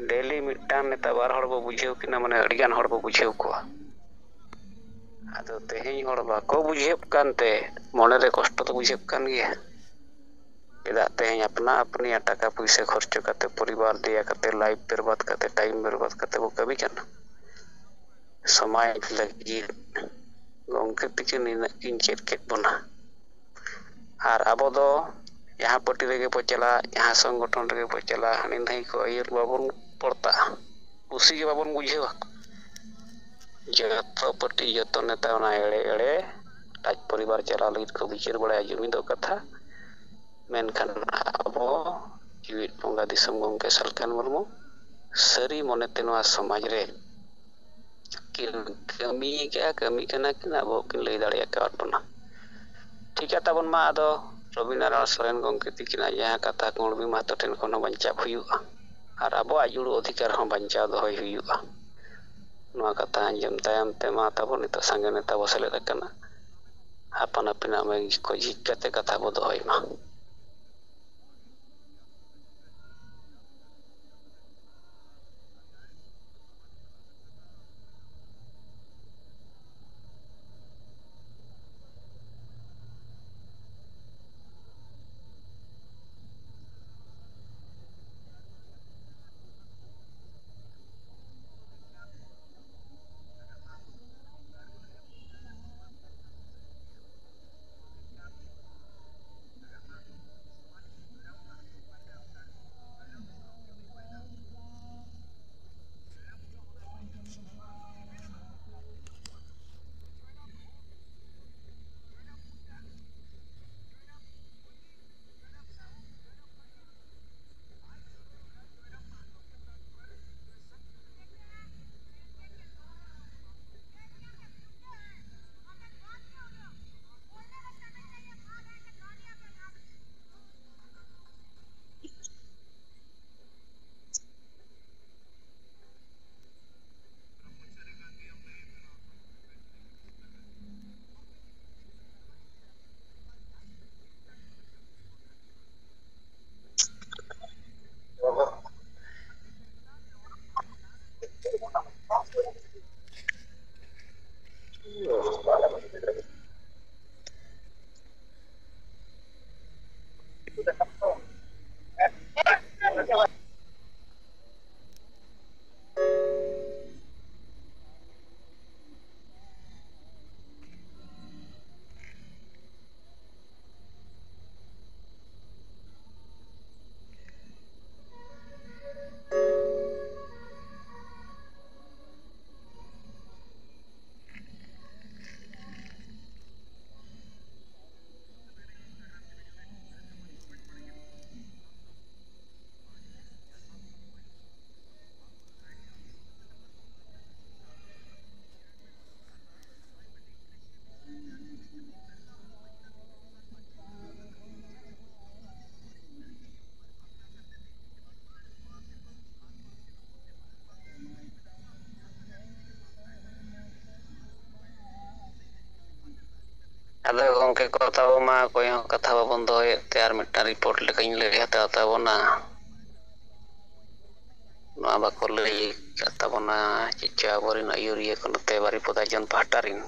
ᱰᱮᱞᱤ ᱢᱤᱫᱴᱟᱝ ᱱᱮᱛᱟ 2 ᱦᱚᱲ ᱵᱚ ᱵᱩᱡᱷᱟᱹᱣ ᱠᱤᱱᱟ, ᱢᱟᱱᱮ ᱟᱹᱰᱤᱜᱟᱱ ᱦᱚᱲ ᱵᱚ ᱵᱩᱡᱷᱟᱹᱣ ᱠᱚᱣᱟ। ᱟᱫᱚ ᱛᱮᱦᱮᱧ ᱦᱚᱲ ᱵᱟᱠᱚ ᱵᱩᱡᱷᱟᱹᱜ ᱠᱟᱱᱛᱮ ᱢᱚᱱᱮᱨᱮ ᱠᱚᱥᱴᱚ ᱫᱚ ᱵᱩᱡᱷᱟᱹᱜ ᱠᱟᱱ ᱜᱮᱭᱟ। ᱪᱮᱫᱟᱜ ᱛᱮᱦᱮᱧ ᱟᱯᱱᱟ ᱟᱯᱱᱤᱭᱟᱜ ᱴᱟᱠᱟ ᱯᱩᱭᱥᱟᱹ ᱠᱷᱚᱨᱪᱚ ᱠᱟᱛᱮ, ᱯᱚᱨᱤᱵᱟᱨ ᱫᱮᱭᱟ ᱠᱟᱛᱮ, ᱞᱟᱭᱤᱯᱷ ᱵᱮᱨᱵᱟᱫ ᱠᱟᱛᱮ, ᱴᱟᱭᱤᱢ ᱵᱮᱨᱵᱟᱫ ᱠᱟᱛᱮ ᱵᱚ ᱠᱟᱹᱢᱤ ᱠᱟᱱᱟ। ᱥᱚᱢᱟᱡᱽ ᱞᱟᱹᱜᱤᱫ ᱜᱚᱢᱠᱮ ᱛᱟᱹᱠᱤᱱ ᱱᱤᱱᱟᱹᱜ ᱠᱤᱱ ᱪᱮᱫ ᱠᱮᱫ ᱵᱚᱱᱟ। ᱟᱨ ᱟᱵᱚ ᱫᱚ ᱡᱟᱦᱟᱸ ᱯᱟᱹᱴᱤ ᱨᱮᱜᱮ ᱵᱚ ᱪᱟᱞᱟᱜ, ᱡᱟᱦᱟᱸ ᱥᱚᱝᱜᱚᱴᱷᱚᱱ ᱨᱮᱜᱮ ᱵᱚ ᱪᱟᱞᱟᱜ, ᱦᱟᱹᱱᱤ ᱱᱟᱹᱭ ᱠᱚ ᱟᱹᱭᱩᱨ ᱵᱟᱵᱚᱱ ᱯᱚᱲᱛᱟᱜᱼᱟ, ᱠᱩᱥᱤ ᱜᱮ ᱵᱟᱵᱚᱱ ᱵᱩᱡᱷᱟᱹᱣᱟ। ᱡᱚᱛᱚ ᱯᱟᱹᱴᱤ ᱡᱚᱛᱚ ᱱᱮᱛᱟ ᱚᱱᱟ ᱮᱲᱮ ᱮᱲᱮ ᱨᱟᱡᱽ ᱯᱚᱨᱤᱵᱟᱨ ᱪᱟᱞᱟᱣ ᱞᱟᱹᱜᱤᱫ ᱠᱚ ᱵᱤᱪᱟᱹᱨ ᱵᱟᱲᱟᱭᱟ ᱡᱩᱢᱤᱫᱚᱜ ᱠᱟᱛᱷᱟ। ᱢᱮᱱᱠᱷᱟᱱ ᱟᱵᱚ ᱡᱤᱣᱤᱫ ᱵᱚᱸᱜᱟ ᱫᱤᱥᱚᱢ ᱜᱚᱢᱠᱮ ᱥᱟᱞᱠᱷᱟᱱ ᱢᱩᱨᱢᱩ ᱥᱟᱹᱨᱤ ᱢᱚᱱᱮᱛᱮ ᱱᱚᱣᱟ ᱥᱚᱢᱟᱡᱽ ᱨᱮ ᱠᱤᱱ ᱠᱟᱹᱢᱤ ᱠᱟᱜᱼᱟ, ᱠᱟᱹᱢᱤ ᱠᱟᱱᱟ ᱠᱤᱱ, ᱟᱵᱚ ᱠᱤᱱ ᱞᱟᱹᱭ ᱫᱟᱲᱮᱭᱟᱠᱟᱫ ᱵᱚᱱᱟ। ᱴᱷᱤᱠ ᱜᱮᱭᱟ ᱛᱟᱵᱚᱱ ᱢᱟ, ᱟᱫᱚ ᱨᱚᱵᱤᱱᱟᱨᱟᱭᱚᱱ ᱥᱚᱨᱮᱱ ᱜᱚᱢᱠᱮ ᱛᱤᱠᱤᱱᱟᱜ ᱡᱟᱦᱟᱸ ᱠᱟᱛᱷᱟ ᱠᱩᱬᱵᱤ ᱢᱟᱦᱟᱛᱚ ᱴᱷᱮᱱ ᱠᱷᱚᱱ ᱦᱚᱸ ᱵᱟᱧᱪᱟᱣ ᱦᱩᱭᱩᱜᱼᱟ, ᱟᱨ ᱟᱵᱚᱣᱟᱜ ᱡᱩᱲᱩ ᱚᱫᱷᱤᱠᱟᱨ ᱦᱚᱸ ᱵᱟᱧᱪᱟᱣ ᱫᱚᱦᱚᱭ ᱦᱩᱭᱩᱜᱼᱟ। ᱱᱚᱣᱟ ᱠᱟᱛᱷᱟ ᱟᱸᱡᱚᱢ ᱛᱟᱭᱚᱢ ᱛᱮ ᱢᱟ ᱛᱟᱵᱚᱱ ᱱᱤᱛᱚᱜ ᱥᱟᱸᱜᱮ ᱱᱮᱛᱟ ᱵᱚ ᱥᱮᱞᱮᱫ ᱟᱠᱟᱱᱟ। ᱟᱯᱟᱱ ᱟᱹᱯᱤᱱᱟᱜ ᱢᱟᱹᱭ ᱠᱚ ᱡᱷᱤᱡ ᱠᱟᱛᱮ ᱠᱟᱛᱷᱟ ᱵᱚ ᱫᱚᱦᱚᱭ ᱢᱟ। ᱟᱫᱚ ᱜᱚᱝᱠᱮ ᱠᱚ ᱛᱟᱵᱚ ᱢᱟ ᱚᱠᱚᱭ ᱦᱚᱸ ᱠᱟᱛᱷᱟ ᱵᱟᱵᱚᱱ ᱫᱚᱦᱚᱭᱮᱫ ᱛᱮ ᱟᱨ ᱢᱤᱫᱴᱟᱝ ᱨᱤᱯᱳᱨᱴ ᱞᱮᱠᱟᱧ ᱞᱟᱹᱭ ᱦᱟᱛᱟᱣ ᱛᱟᱵᱚᱱᱟ᱾ ᱱᱚᱣᱟ ᱵᱟᱠᱚ ᱞᱟᱹᱭ ᱠᱟᱫ ᱛᱟᱵᱚᱱᱟ ᱪᱮᱫ ᱪᱚ ᱟᱵᱚᱨᱮᱱ ᱟᱹᱭᱩᱨᱤᱭᱟᱹ ᱠᱚ ᱱᱚᱛᱮ ᱵᱟᱨᱤᱯᱚᱫᱟ ᱡᱚᱱ ᱯᱟᱦᱴᱟ ᱨᱮᱱ᱾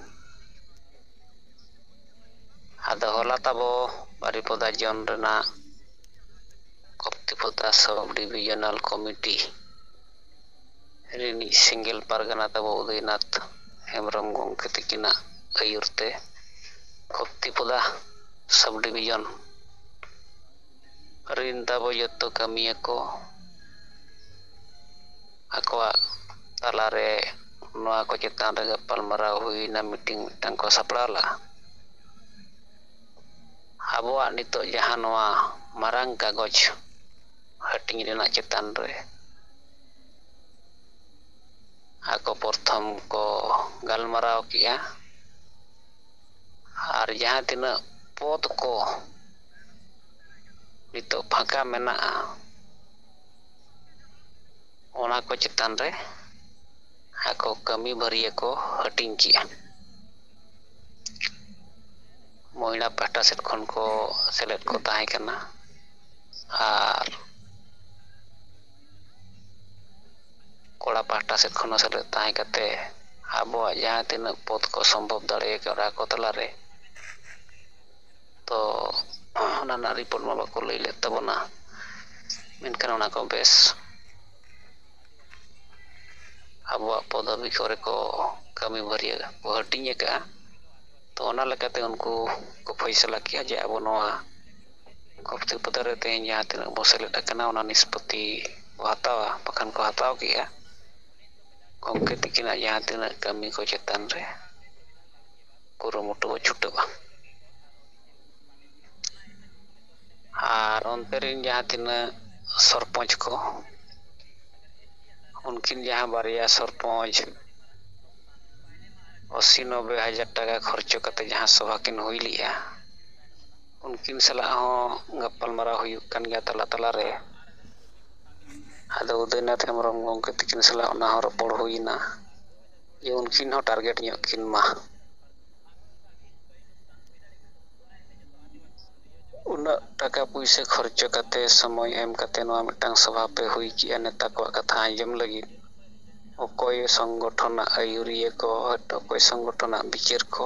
ᱟᱫᱚ ᱦᱚᱞᱟ ᱛᱟᱵᱚ ᱵᱟᱨᱤᱯᱚᱫᱟ ᱡᱚᱱ ᱨᱮᱱᱟᱜ ᱠᱚᱯᱛᱤᱯᱚᱫᱟ ᱥᱟᱵ ᱰᱤᱵᱷᱤᱡᱚᱱᱟᱞ ᱠᱚᱢᱤᱴᱤ ᱨᱤᱱᱤᱡ ᱥᱮᱸᱜᱮᱞ ᱯᱟᱨᱜᱟᱱᱟ ᱛᱟᱵᱚ ᱩᱫᱚᱭᱱᱟᱛᱷ ᱦᱮᱢᱵᱨᱚᱢ ᱜᱚᱢᱠᱮ ᱛᱤᱠᱤᱱᱟᱜ ᱟᱹᱭᱩᱨ ᱛᱮ ᱠᱚᱯᱛᱤᱯᱚᱫᱟ ᱥᱟᱵ ᱰᱤᱵᱷᱤᱡᱚᱱ ᱨᱤᱱ ᱛᱟᱵᱚ ᱡᱚᱛᱚ ᱠᱟᱹᱢᱤᱭᱟᱹ ᱠᱚ ᱟᱠᱚᱣᱟᱜ ᱛᱟᱞᱟᱨᱮ ᱱᱚᱣᱟ ᱠᱚ ᱪᱮᱛᱟᱱ ᱨᱮ ᱜᱟᱯᱟᱞᱢᱟᱨᱟᱣ ᱦᱩᱭᱱᱟ, ᱢᱤᱴᱤᱝ ᱢᱤᱫᱴᱟᱝ ᱠᱚ ᱥᱟᱯᱲᱟᱣ ᱞᱟᱜᱼᱟ᱾ ᱟᱵᱚᱣᱟᱜ ᱱᱤᱛᱚᱜ ᱡᱟᱦᱟᱸ ᱱᱚᱣᱟ ᱢᱟᱨᱟᱝ ᱠᱟᱜᱚᱡᱽ ᱦᱟᱹᱴᱤᱧ ᱨᱮᱱᱟᱜ ᱪᱮᱛᱟᱱ ᱨᱮ ᱟᱠᱚ ᱯᱨᱚᱛᱷᱚᱢ ᱠᱚ ᱜᱟᱞᱢᱟᱨᱟᱣ ᱠᱮᱜᱼᱟ ᱟᱨ ᱡᱟᱦᱟᱸ ᱛᱤᱱᱟᱹᱜ ᱯᱚᱫ ᱠᱚ ᱱᱤᱛᱚᱜ ᱯᱷᱟᱸᱠᱟ ᱢᱮᱱᱟᱜᱼᱟ ᱚᱱᱟ ᱠᱚ ᱪᱮᱛᱟᱱ ᱨᱮ ᱟᱠᱚ ᱠᱟᱹᱢᱤ ᱵᱷᱟᱹᱨᱤᱭᱟᱹ ᱠᱚ ᱦᱟᱹᱴᱤᱧ ᱠᱮᱜᱼᱟ᱾ ᱢᱚᱦᱤᱞᱟ ᱯᱟᱦᱴᱟ ᱥᱮᱫ ᱠᱷᱚᱱ ᱠᱚ ᱥᱮᱞᱮᱫ ᱠᱚ ᱛᱟᱦᱮᱸ ᱠᱟᱱᱟ ᱟᱨ ᱠᱚᱲᱟ ᱯᱟᱦᱴᱟ ᱥᱮᱫ ᱠᱷᱚᱱ ᱦᱚᱸ ᱥᱮᱞᱮᱫ ᱛᱟᱦᱮᱸ ᱠᱟᱛᱮ ᱟᱵᱚᱣᱟᱜ ᱡᱟᱦᱟᱸ ᱛᱤᱱᱟᱹᱜ ᱯᱚᱫ ᱠᱚ ᱥᱚᱢᱵᱷᱚᱵ ᱫᱟᱲᱮ ᱠᱟᱣᱫᱟ ᱟᱠᱚ ᱛᱟᱞᱟᱨᱮ, ᱛᱚ ᱚᱱᱟ ᱨᱮᱱᱟᱜ ᱨᱤᱯᱳᱨᱴ ᱢᱟ ᱵᱟᱠᱚ ᱞᱟᱹᱭ ᱞᱮᱫ ᱛᱟᱵᱚᱱᱟ, ᱢᱮᱱᱠᱷᱟᱱ ᱚᱱᱟ ᱠᱚ ᱵᱮᱥ ᱟᱵᱚᱣᱟᱜ ᱯᱚᱫᱚᱵᱤ ᱠᱚᱨᱮ ᱠᱚ ᱠᱟᱹᱢᱤ ᱵᱷᱟᱹᱨᱭᱟᱹ ᱠᱚ ᱦᱟᱹᱴᱤᱧ ᱟᱠᱟᱜᱼᱟ᱾ ᱛᱚ ᱚᱱᱟ ᱞᱮᱠᱟᱛᱮ ᱩᱱᱠᱩ ᱠᱚ ᱯᱷᱚᱭᱥᱟᱞᱟ ᱠᱮᱜᱼᱟ ᱡᱮ ᱟᱵᱚ ᱱᱚᱣᱟ ᱠᱚᱯᱛᱤᱯᱚᱫᱟ ᱨᱮ ᱛᱮᱦᱮᱧ ᱡᱟᱦᱟᱸ ᱛᱤᱱᱟᱹᱜ ᱵᱚ ᱥᱮᱞᱮᱫ ᱟᱠᱟᱱᱟ ᱚᱱᱟ ᱱᱤᱥᱯᱚᱛᱛᱤ ᱠᱚ ᱦᱟᱛᱟᱣᱟ, ᱵᱟᱠᱷᱟᱱ ᱠᱚ ᱦᱟᱛᱟᱣ ᱠᱮᱜᱼᱟ ᱜᱚᱢᱠᱮ ᱛᱤᱠᱤᱱᱟᱜ ᱡᱟᱦᱟᱸ ᱛᱤᱱᱟᱹᱜ ᱠᱟᱹᱢᱤ ᱠᱚ ᱪᱮᱛᱟᱱ ᱨᱮ ᱠᱩᱨᱩᱢᱩᱴᱩ ᱵᱚ ᱪᱷᱩᱴᱟᱹᱜᱼᱟ᱾ ᱟᱨ ᱚᱱᱛᱮ ᱨᱮᱱ ᱡᱟᱦᱟᱸ ᱛᱤᱱᱟᱹᱜ ᱥᱚᱨᱯᱚᱧᱪ ᱠᱚ, ᱩᱱᱠᱤᱱ ᱡᱟᱦᱟᱸ ᱵᱟᱨᱭᱟ ᱥᱚᱨᱯᱚᱧᱪ 80-90 ᱦᱟᱡᱟᱨ ᱴᱟᱠᱟ ᱠᱷᱚᱨᱪᱚ ᱠᱟᱛᱮ ᱡᱟᱦᱟᱸ ᱥᱚᱵᱷᱟ ᱠᱤᱱ ᱦᱩᱭ ᱞᱮᱜᱼᱟ, ᱩᱱᱠᱤᱱ ᱥᱟᱞᱟᱜ ᱦᱚᱸ ᱜᱟᱯᱟᱞᱢᱟᱨᱟᱣ ᱦᱩᱭᱩᱜ ᱠᱟᱱ ᱜᱮᱭᱟ ᱛᱟᱞᱟ ᱛᱟᱞᱟᱨᱮ᱾ ᱟᱫᱚ ᱩᱫᱚᱭᱱᱟᱛᱷ ᱦᱮᱢᱵᱨᱚᱢ ᱜᱚᱢᱠᱮ ᱛᱤᱠᱤᱱ ᱥᱟᱞᱟᱜ ᱚᱱᱟ ᱦᱚᱸ ᱨᱚᱯᱚᱲ ᱦᱩᱭᱱᱟ ᱡᱮ ᱩᱱᱠᱤᱱ ᱦᱚᱸ ᱴᱟᱨᱜᱮᱴ ᱧᱚᱜ ᱠᱤᱱ ᱢᱟ᱾ ᱩᱱᱟᱹᱜ ᱴᱟᱠᱟ ᱯᱩᱭᱥᱟᱹ ᱠᱷᱚᱨᱪᱚ ᱠᱟᱛᱮ ᱥᱚᱢᱚᱭ ᱮᱢ ᱠᱟᱛᱮ ᱱᱚᱣᱟ ᱢᱤᱫᱴᱟᱝ ᱥᱚᱵᱷᱟ ᱯᱮ ᱦᱩᱭ ᱠᱮᱜᱼᱟ ᱱᱮᱛᱟ ᱠᱚᱣᱟᱜ ᱠᱟᱛᱷᱟ ᱟᱸᱡᱚᱢ ᱞᱟᱹᱜᱤᱫ, ᱚᱠᱚᱭ ᱥᱚᱝᱜᱚᱴᱷᱚᱱᱟᱜ ᱟᱹᱭᱩᱨᱤᱭᱟᱹ ᱠᱚ, ᱚᱠᱚᱭ ᱥᱚᱝᱜᱚᱴᱷᱚᱱᱟᱜ ᱵᱤᱪᱟᱹᱨ ᱠᱚ,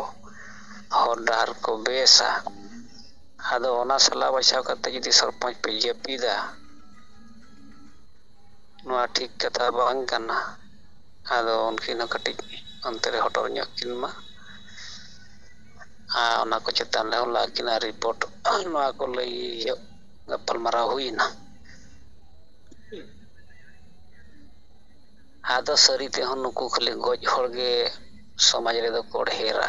ᱦᱚᱨ ᱰᱟᱦᱟᱨ ᱠᱚ ᱵᱮᱥᱟ, ᱟᱫᱚ ᱚᱱᱟ ᱥᱟᱞᱟ ᱵᱟᱪᱷᱟᱣ ᱠᱟᱛᱮ ᱡᱩᱫᱤ ᱥᱚᱨᱯᱚᱧᱪ ᱯᱮ ᱡᱟᱹᱯᱤᱫᱟ, ᱱᱚᱣᱟ ᱴᱷᱤᱠ ᱠᱟᱛᱷᱟ ᱵᱟᱝ ᱠᱟᱱᱟ᱾ ᱟᱫᱚ ᱩᱱᱠᱤᱱ ᱦᱚᱸ ᱠᱟᱹᱴᱤᱡ ᱚᱱᱛᱮ ᱨᱮ ᱦᱚᱴᱚᱨ ᱧᱚᱜ ᱠᱤᱱ ᱢᱟ, ᱟᱨ ᱚᱱᱟ ᱠᱚ ᱪᱮᱛᱟᱱ ᱨᱮ ᱦᱚᱞᱟ ᱟᱹᱠᱤᱱᱟᱜ ᱨᱤᱯᱳᱨᱴ ᱱᱚᱣᱟ ᱠᱚ ᱞᱟᱹᱭ ᱜᱟᱯᱟᱞᱢᱟᱨᱟᱣ ᱦᱩᱭᱱᱟ᱾ ᱟᱫᱚ ᱥᱟᱹᱨᱤ ᱛᱮᱦᱚᱸ ᱱᱩᱠᱩ ᱠᱷᱟᱹᱞᱤ ᱜᱚᱡ ᱦᱚᱲᱜᱮ ᱥᱚᱢᱟᱡᱽ ᱨᱮᱫᱚ ᱠᱚ ᱰᱷᱮᱨᱟ᱾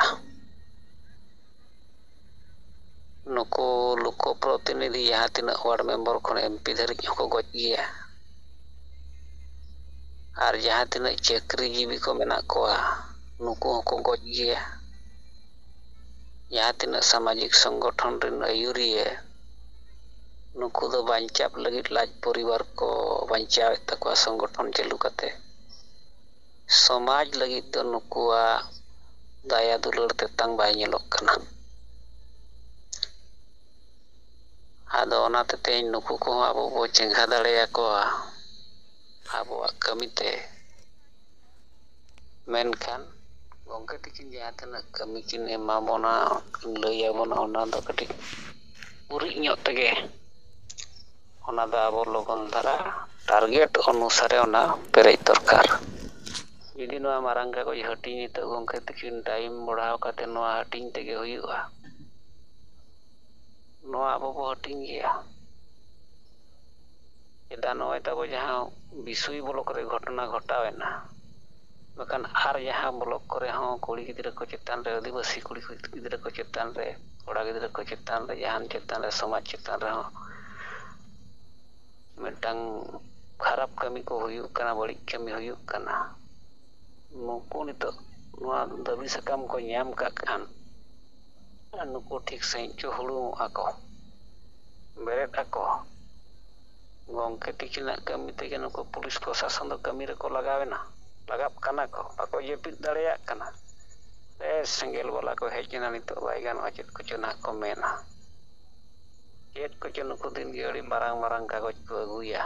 ᱱᱩᱠᱩ ᱞᱳᱠᱚ ᱯᱨᱚᱛᱤᱱᱤᱫᱷᱤ ᱡᱟᱦᱟᱸ ᱛᱤᱱᱟᱹᱜ ᱳᱣᱟᱨᱰ ᱢᱮᱢᱵᱟᱨ ᱠᱷᱚᱱ MP ᱫᱷᱟᱹᱨᱤᱡ ᱦᱚᱸᱠᱚ ᱜᱚᱡ ᱜᱮᱭᱟ, ᱟᱨ ᱡᱟᱦᱟᱸ ᱛᱤᱱᱟᱹᱜ ᱪᱟᱹᱠᱨᱤ ᱡᱤᱵᱤ ko ᱢᱮᱱᱟᱜ ᱠᱚᱣᱟ ᱱᱩᱠᱩ ᱦᱚᱸᱠᱚ ᱜᱚᱡ ᱜᱮᱭᱟ᱾ ᱡᱟᱦᱟᱸ ᱛᱤᱱᱟᱹᱜ ᱥᱟᱢᱟᱡᱤᱠ ᱥᱚᱝᱜᱚᱴᱷᱚᱱ ᱨᱮᱱ ᱟᱹᱭᱩᱨᱤᱭᱟᱹ ᱱᱩᱠᱩ ᱫᱚ ᱵᱟᱧᱪᱟᱣ ᱞᱟᱹᱜᱤᱫ ᱞᱟᱡ ᱯᱚᱨᱤᱵᱟᱨ ᱠᱚ ᱵᱟᱧᱪᱟᱣᱮᱫ ᱛᱟᱠᱚᱣᱟ ᱥᱚᱝᱜᱚᱴᱷᱚᱱ ᱪᱟᱹᱞᱩ ᱠᱟᱛᱮ᱾ ᱥᱚᱢᱟᱡᱽ ᱞᱟᱹᱜᱤᱫ ᱫᱚ ᱱᱩᱠᱩᱣᱟᱜ ᱫᱟᱭᱟ ᱫᱩᱞᱟᱹᱲ ᱛᱮᱛᱟᱝ ᱵᱟᱭ ᱧᱮᱞᱚᱜ ᱠᱟᱱᱟ᱾ ᱟᱫᱚ ᱚᱱᱟᱛᱮ ᱛᱮᱦᱮᱧ ᱱᱩᱠᱩ ᱠᱚᱦᱚᱸ ᱟᱵᱚ ᱵᱚ ᱪᱮᱸᱜᱷᱟ ᱫᱟᱲᱮᱭᱟᱠᱚᱣᱟ ᱟᱵᱚᱣᱟᱜ ᱠᱟᱹᱢᱤᱛᱮ, ᱢᱮᱱᱠᱷᱟᱱ ᱜᱚᱢᱠᱮ ᱛᱤᱠᱤᱱ ᱡᱟᱦᱟᱸ ᱛᱤᱱᱟᱹᱜ ᱠᱟᱹᱢᱤ ᱠᱤᱱ ᱮᱢᱟ ᱵᱚᱱᱟ, ᱞᱟᱹᱭ ᱟᱵᱚᱱᱟ, ᱚᱱᱟ ᱫᱚ ᱠᱟᱹᱴᱤᱡ ᱩᱨᱤᱡ ᱧᱚᱜ ᱛᱮᱜᱮ ᱚᱱᱟ ᱫᱚ ᱟᱵᱚ ᱞᱚᱜᱚᱱ ᱫᱷᱟᱨᱟ ᱴᱟᱨᱜᱮᱴ ᱚᱱᱩᱥᱟᱨᱮ ᱚᱱᱟ ᱯᱮᱨᱮᱡ ᱫᱚᱨᱠᱟᱨ᱾ ᱡᱩᱫᱤ ᱱᱚᱣᱟ ᱢᱟᱨᱟᱝ ᱠᱟᱜᱚᱡᱽ ᱦᱟᱹᱴᱤᱧ ᱱᱤᱛᱚᱜ ᱜᱚᱢᱠᱮ ᱛᱤᱠᱤᱱ ᱴᱟᱭᱤᱢ ᱵᱟᱲᱦᱟᱣ ᱠᱟᱛᱮ ᱱᱚᱣᱟ ᱦᱟᱹᱴᱤᱧ ᱛᱮᱜᱮ ᱦᱩᱭᱩᱜᱼᱟ, ᱱᱚᱣᱟ ᱟᱵᱚ ᱵᱚ ᱦᱟᱹᱴᱤᱧ ᱜᱮᱭᱟ᱾ ᱪᱮᱫᱟᱜ ᱱᱚᱜᱼᱚᱭ ᱛᱟᱵᱚ ᱡᱟᱦᱟᱸ ᱵᱤᱥᱩᱭ ᱵᱞᱚᱠ ᱨᱮ ᱜᱷᱚᱴᱚᱱᱟ ᱜᱷᱚᱴᱟᱣᱮᱱᱟ, ᱵᱟᱠᱷᱟᱱ ᱟᱨ ᱡᱟᱦᱟᱸ ᱵᱞᱚᱠ ᱠᱚᱨᱮ ᱦᱚᱸ ᱠᱩᱲᱤ ᱜᱤᱫᱽᱨᱟᱹ ko ᱪᱮᱛᱟᱱ ᱨᱮ, ᱟᱹᱫᱤᱵᱟᱹᱥᱤ ᱠᱩᱲᱤ ᱜᱤᱫᱽᱨᱟᱹ ko ᱪᱮᱛᱟᱱ ᱨᱮ, ᱠᱚᱲᱟ ᱜᱤᱫᱽᱨᱟᱹ ko ᱪᱮᱛᱟᱱ ᱨᱮ, ᱡᱟᱦᱟᱱ ᱪᱮᱛᱟᱱ ᱨᱮ, ᱥᱚᱢᱟᱡᱽ ᱪᱮᱛᱟᱱ ᱨᱮᱦᱚᱸ ᱢᱤᱫᱴᱟᱝ ᱠᱷᱟᱨᱟᱯ ᱠᱟᱹᱢᱤ ko ᱦᱩᱭᱩᱜ ᱠᱟᱱᱟ, ᱵᱟᱹᱲᱤᱡ ᱠᱟᱹᱢᱤ ᱦᱩᱭᱩᱜ ᱠᱟᱱᱟ, ᱱᱩᱠᱩ ᱱᱤᱛᱚᱜ ᱱᱚᱣᱟ ᱫᱟᱹᱵᱤ ᱥᱟᱠᱟᱢ ko ᱧᱟᱢ ᱠᱟᱜ ᱠᱷᱟᱱ ᱱᱩᱠᱩ ᱴᱷᱤᱠ ᱥᱟᱺᱦᱤᱡ ko ᱦᱩᱲᱩᱝᱚᱜᱼᱟ ᱠᱚ, ᱵᱮᱨᱮᱫ ᱟᱠᱚ, ᱜᱚᱢᱠᱮ ᱛᱤᱠᱤᱱᱟᱜ ᱠᱟᱹᱢᱤ ᱛᱮᱜᱮ ᱱᱩᱠᱩ ᱯᱩᱞᱤᱥ ᱯᱨᱚᱥᱟᱥᱚᱱ ᱫᱚ ᱠᱟᱹᱢᱤ ᱨᱮᱠᱚ ᱞᱟᱜᱟᱣ ᱠᱟᱱᱟ ᱠᱚ, ᱵᱟᱠᱚ ᱡᱟᱹᱯᱤᱫ ᱫᱟᱲᱮᱭᱟᱜ ᱠᱟᱱᱟ᱾ ᱥᱮᱸᱜᱮᱞ ᱵᱟᱞᱟ ᱠᱚ ᱦᱮᱡ ᱮᱱᱟ ᱱᱤᱛᱚᱜ ᱵᱟᱭ ᱜᱟᱱᱚᱜᱼᱟ ᱪᱮᱫ ᱠᱚᱪᱚ ᱱᱟᱦᱟᱜ ᱠᱚ ᱢᱮᱱᱟ ᱪᱮᱫ ᱠᱚᱪᱚ ᱱᱩᱠᱩ ᱫᱤᱱᱜᱮ ᱟᱹᱰᱤ ᱢᱟᱨᱟᱝ ᱢᱟᱨᱟᱝ ᱠᱟᱜᱚᱡᱽ ᱠᱚ ᱟᱹᱜᱩᱭᱟ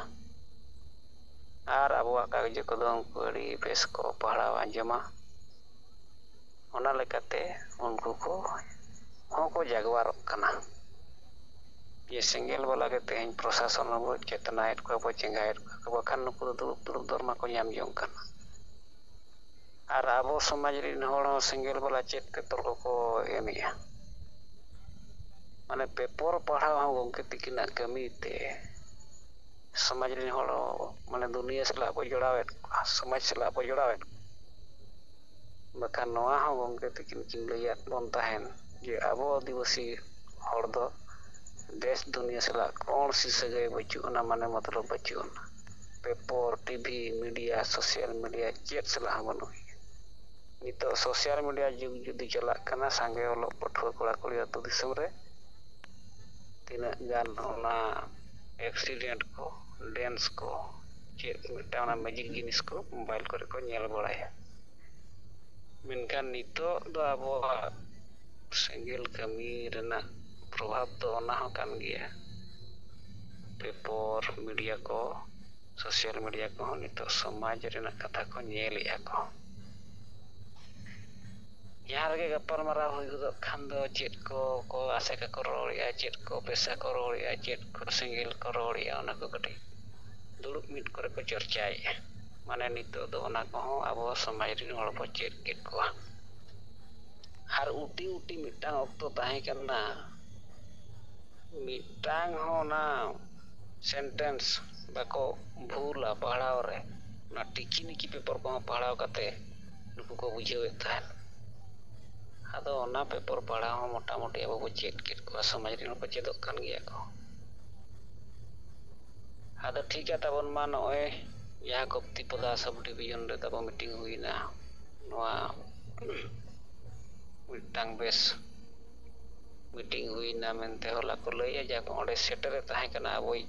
ᱟᱨ ᱟᱵᱚᱣᱟᱜ ᱠᱟᱜᱚᱡᱽ ᱠᱚᱫᱚ ᱩᱱᱠᱩ ᱟᱹᱰᱤ ᱵᱮᱥ ᱠᱚ ᱯᱟᱲᱦᱟᱣ ᱟᱸᱡᱚᱢᱟ ᱚᱱᱟ ᱞᱮᱠᱟᱛᱮ ᱩᱱᱠᱩ ᱠᱚ ᱦᱚᱸᱠᱚ ᱡᱟᱜᱣᱟᱨᱚᱜ ᱠᱟᱱᱟ ᱡᱮ ᱥᱮᱸᱜᱮᱞ ᱵᱟᱞᱟ ᱜᱮ ᱛᱮᱦᱮᱧ ᱯᱨᱚᱥᱟᱥᱚᱱ ᱦᱚᱸᱵᱚ ᱪᱮᱛᱱᱟᱭᱮᱫ ᱠᱚᱣᱟ ᱵᱚ ᱪᱮᱸᱜᱷᱟᱭᱮᱫ ᱠᱚᱣᱟ ᱵᱟᱠᱷᱟᱱ ᱱᱩᱠᱩ ᱫᱚ ᱫᱩᱲᱩᱵ ᱫᱩᱲᱩᱵ ᱫᱚᱨᱢᱟ ᱠᱚ ᱧᱟᱢ ᱡᱚᱝ ᱠᱟᱱᱟ ᱟᱨ ᱟᱵᱚ ᱥᱚᱢᱟᱡᱽ ᱨᱮᱱ ᱦᱚᱲ ᱦᱚᱸ ᱥᱮᱸᱜᱮᱞ ᱵᱟᱞᱟ ᱪᱮᱫ ᱛᱮᱛᱚᱨ ᱠᱚᱠᱚ ᱮᱢᱮᱜᱼᱟ ᱢᱟᱱᱮ ᱯᱮᱯᱟᱨ ᱯᱟᱲᱦᱟᱣ ᱦᱚᱸ ᱜᱚᱢᱠᱮ ᱛᱤᱠᱤᱱᱟᱜ ᱠᱟᱹᱢᱤᱛᱮ ᱥᱚᱢᱟᱡᱽ ᱨᱮᱱ ᱦᱚᱲ ᱢᱟᱱᱮ ᱫᱩᱱᱤᱭᱟᱹ ᱥᱟᱞᱟᱜ ᱵᱚ ᱡᱚᱲᱟᱣᱮᱫ ᱠᱚᱣᱟ ᱥᱚᱢᱟᱡᱽ ᱥᱟᱞᱟᱜ ᱵᱚ ᱡᱚᱲᱟᱣᱮᱫ ᱠᱚᱣᱟ ᱵᱟᱠᱷᱟᱱ ᱱᱚᱣᱟ ᱦᱚᱸ ᱜᱚᱢᱠᱮ ᱛᱤᱠᱤᱱ ᱠᱤᱱ ᱞᱟᱹᱭᱟᱫ ᱵᱚᱱ ᱛᱟᱦᱮᱱ ᱡᱮ ᱟᱵᱚ ᱟᱹᱫᱤᱵᱟᱹᱥᱤ ᱦᱚᱲ ᱫᱚ ᱫᱮᱥ ᱫᱩᱱᱤᱭᱟᱹ ᱥᱟᱞᱟᱜ ᱠᱚୌଣᱥᱤ ᱥᱟᱹᱜᱟᱹᱭ ᱵᱟᱹᱪᱩᱜ ᱟᱱᱟ ᱢᱟᱱᱮ ᱢᱚᱛᱞᱚᱵ ᱵᱟᱹᱪᱩᱜ ᱟᱱᱟ paper TV media social media ᱪᱮᱫ ᱥᱟᱞᱟᱜ ᱦᱚᱸ ᱵᱟᱹᱱᱩᱜ ᱱᱤᱛᱚᱜ ᱥᱳᱥᱟᱞ ᱢᱤᱰᱤᱭᱟ ᱡᱩᱜᱽ ᱡᱩᱫᱤ ᱪᱟᱞᱟᱜ ᱠᱟᱱᱟ ᱥᱟᱸᱜᱮ ᱚᱞᱚᱜ ᱯᱟᱹᱴᱷᱩᱣᱟᱹ ᱠᱚᱲᱟ ᱠᱩᱲᱤ ᱟᱹᱛᱩ ᱫᱤᱥᱚᱢ ᱨᱮ ᱛᱤᱱᱟᱹᱜ ᱜᱟᱱ ᱚᱱᱟ ᱮᱠᱥᱤᱰᱮᱱᱴ ᱠᱚ ᱰᱮᱱᱥ ᱠᱚ ᱪᱮᱫ ᱢᱤᱫᱴᱟᱝ ᱚᱱᱟ ᱢᱮᱡᱤᱠ ᱡᱤᱱᱤᱥ ᱠᱚ ᱢᱳᱵᱟᱭᱤᱞ ᱠᱚᱨᱮ ᱠᱚ ᱧᱮᱞ ᱵᱟᱲᱟᱭᱟ ᱢᱮᱱᱠᱷᱟᱱ ᱱᱤᱛᱚᱜ ᱫᱚ ᱟᱵᱚᱣᱟᱜ ᱥᱮᱸᱜᱮᱞ ᱠᱟᱹᱢᱤ ᱨᱮᱱᱟᱜ ᱯᱨᱚᱵᱷᱟᱵᱽ ᱫᱚ ᱚᱱᱟ ᱦᱚᱸ ᱠᱟᱱ ᱜᱮᱭᱟ ᱯᱮᱯᱟᱨ ᱢᱤᱰᱤᱭᱟ ᱠᱚ ᱥᱳᱥᱟᱞ ᱢᱤᱰᱤᱭᱟ ᱠᱚᱦᱚᱸ ᱱᱤᱛᱚᱜ ᱥᱚᱢᱟᱡᱽ ᱨᱮᱱᱟᱜ ᱠᱟᱛᱷᱟ ᱠᱚ ᱧᱮᱞᱮᱜᱼᱟ ᱠᱚ ᱡᱟᱦᱟᱸ ᱨᱮᱜᱮ ᱜᱟᱯᱟᱞᱢᱟᱨᱟᱣ ᱦᱩᱭ ᱜᱚᱫᱚᱜ ᱠᱷᱟᱱ ᱫᱚ ᱪᱮᱫ ᱠᱚ ᱟᱥᱮᱠᱟ ᱠᱚ ᱨᱚᱲᱮᱜᱼᱟ ᱪᱮᱫ ᱠᱚ ᱯᱮᱥᱟ ᱠᱚ ᱨᱚᱲᱮᱜᱼᱟ ᱪᱮᱫ ᱠᱚ ᱥᱮᱸᱜᱮᱞ ᱠᱚ ᱨᱚᱲᱮᱜᱼᱟ ᱚᱱᱟ ᱠᱚ ᱠᱟᱹᱴᱤᱡ ᱫᱩᱲᱩᱵ ᱢᱤᱫ ᱠᱚᱨᱮ ᱠᱚ ᱪᱚᱨᱪᱟᱭᱮᱜᱼᱟ ᱢᱟᱱᱮ ᱱᱤᱛᱚᱜ ᱫᱚ ᱚᱱᱟ ᱠᱚᱦᱚᱸ ᱟᱵᱚ ᱥᱚᱢᱟᱡᱽ ᱨᱮᱱ ᱦᱚᱲ ᱵᱚ ᱪᱮᱫ ᱠᱮᱫ ᱠᱚᱣᱟ ᱟᱨ ᱩᱴᱤ ᱢᱤᱫᱴᱟᱝ ᱚᱠᱛᱚ ᱛᱟᱦᱮᱸ ᱠᱟᱱᱟ ᱢᱤᱫᱴᱟᱝ ᱦᱚᱸ ᱚᱱᱟ ᱥᱮᱱᱴᱮᱱᱥ ᱵᱟᱠᱚ ᱵᱷᱩᱞᱟ ᱯᱟᱲᱦᱟᱣ ᱨᱮ ᱚᱱᱟ ᱴᱤᱠᱤ ᱱᱤᱠᱤ ᱯᱮᱯᱟᱨ ᱠᱚᱦᱚᱸ ᱯᱟᱲᱦᱟᱣ ᱠᱟᱛᱮ ᱱᱩᱠᱩ ᱠᱚ ᱵᱩᱡᱷᱟᱹᱣᱮᱫ ᱛᱟᱦᱮᱱ ᱟᱫᱚ ᱚᱱᱟ ᱯᱮᱯᱟᱨ ᱯᱟᱲᱦᱟᱣ ᱦᱚᱸ ᱢᱚᱴᱟᱢᱩᱴᱤ ᱟᱵᱚ ᱵᱚ ᱪᱮᱫ ᱠᱮᱫ ᱠᱚᱣᱟ ᱥᱚᱢᱟᱡᱽ ᱨᱮᱱ ᱦᱚᱸᱠᱚ ᱪᱮᱫᱚᱜ ᱠᱟᱱ ᱜᱮᱭᱟ ᱠᱚ ᱟᱫᱚ ᱴᱷᱤᱠ ᱜᱮᱭᱟ ᱛᱟᱵᱚᱱ ᱢᱟ ᱱᱚᱜᱼᱚᱭ ᱡᱟᱦᱟᱸ ᱠᱚᱯᱛᱤᱯᱚᱫᱟ ᱥᱟᱵ ᱰᱤᱵᱷᱤᱡᱚᱱ ᱨᱮ ᱛᱟᱵᱚ ᱢᱤᱴᱤᱝ ᱦᱩᱭᱱᱟ ᱱᱚᱣᱟ ᱢᱤᱫᱴᱟᱝ ᱵᱮᱥ ᱢᱤᱴᱤᱝ ᱦᱩᱭᱱᱟ ᱢᱮᱱᱛᱮ ᱦᱚᱞᱟ ᱠᱚ ᱞᱟᱹᱭᱮᱜᱼᱟ ᱡᱮ ᱚᱸᱰᱮ ᱥᱮᱴᱮᱨᱮ ᱛᱟᱦᱮᱸ ᱠᱟᱱᱟ ᱟᱵᱚᱭᱤᱡ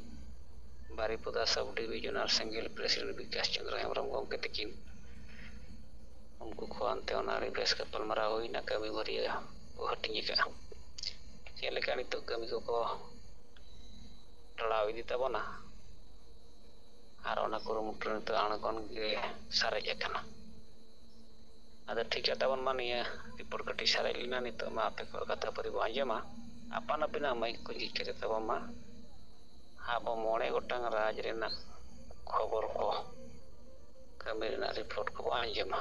ᱵᱟᱨᱤᱯᱚᱫᱟ ᱥᱟᱵ ᱰᱤᱵᱷᱤᱡᱚᱱᱟᱞ ᱥᱮᱸᱜᱮᱞ ᱯᱨᱮᱥᱤᱰᱮᱱᱴ ᱵᱤᱠᱟᱥ ᱪᱚᱱᱫᱨᱚ ᱦᱮᱢᱵᱨᱚᱢ ᱜᱚᱢᱠᱮ ᱛᱟᱹᱠᱤᱱ ᱩᱱᱠᱩ ᱠᱚ ᱟᱱᱛᱮ ᱚᱱᱟ ᱟᱹᱰᱤ ᱵᱮᱥ ᱜᱟᱯᱟᱞᱢᱟᱨᱟᱣ ᱦᱩᱭᱱᱟ ᱠᱟᱹᱢᱤ ᱵᱷᱟᱹᱨᱭᱟᱹ ᱠᱚ ᱦᱟᱹᱴᱤᱧ ᱟᱠᱟᱜᱼᱟ ᱪᱮᱫ ᱞᱮᱠᱟ ᱱᱤᱛᱚᱜ ᱠᱟᱹᱢᱤ ᱠᱚᱠᱚ ᱴᱟᱲᱟᱣ ᱤᱫᱤ ᱛᱟᱵᱚᱱᱟ ᱟᱨ ᱚᱱᱟ ᱠᱩᱨᱩᱢᱩᱴᱩ ᱱᱤᱛᱚᱜ ᱟᱬᱜᱚᱱ ᱜᱮ ᱥᱟᱨᱮᱡ ᱟᱠᱟᱱᱟ ᱟᱫᱚ ᱴᱷᱤᱠ ᱜᱮᱭᱟ ᱛᱟᱵᱚᱱ ᱢᱟ ᱱᱤᱭᱟᱹ ᱨᱤᱯᱳᱨᱴ ᱠᱟᱹᱴᱤᱡ ᱥᱟᱨᱮᱡ ᱞᱮᱱᱟ ᱱᱤᱛᱚᱜ ᱢᱟ ᱟᱯᱮ ᱠᱚᱣᱟᱜ ᱠᱟᱛᱷᱟ ᱯᱟᱹᱨᱤ ᱵᱚ ᱟᱸᱡᱚᱢᱟ ᱟᱯᱟᱱ ᱟᱹᱯᱤᱱᱟᱜ ᱢᱟᱹᱭᱤᱠ ᱠᱚ ᱡᱷᱤᱡ ᱠᱟᱛᱮ ᱛᱟᱵᱚᱱ ᱢᱟ ᱟᱵᱚ 9 ᱜᱚᱴᱟᱝ ᱨᱟᱡᱽ ᱨᱮᱱᱟᱜ ᱠᱷᱚᱵᱚᱨ ᱠᱚ ᱠᱟᱹᱢᱤ ᱨᱮᱱᱟᱜ ᱨᱤᱯᱳᱨᱴ ᱠᱚᱵᱚ ᱟᱸᱡᱚᱢᱟ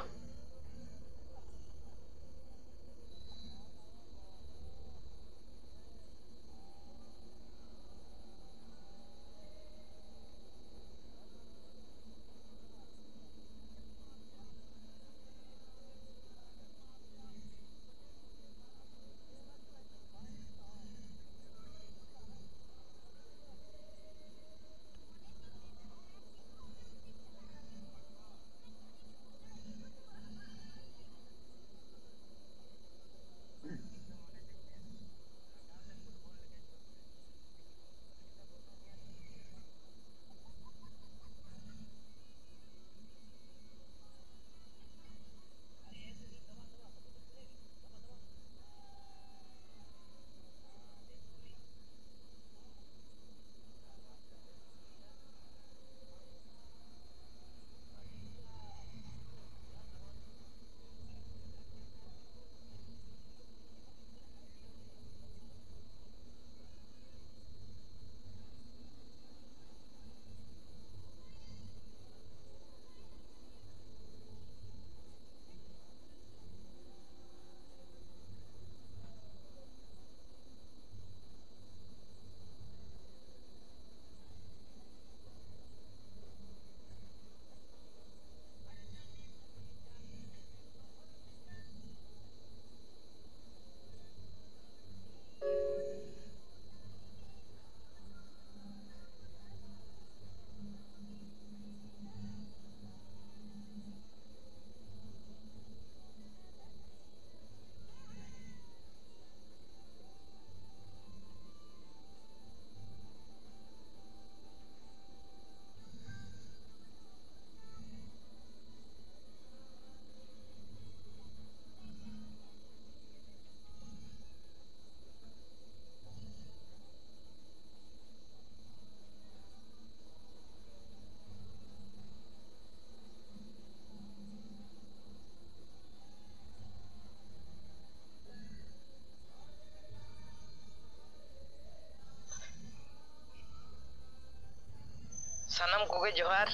सानाम कोगे जोहार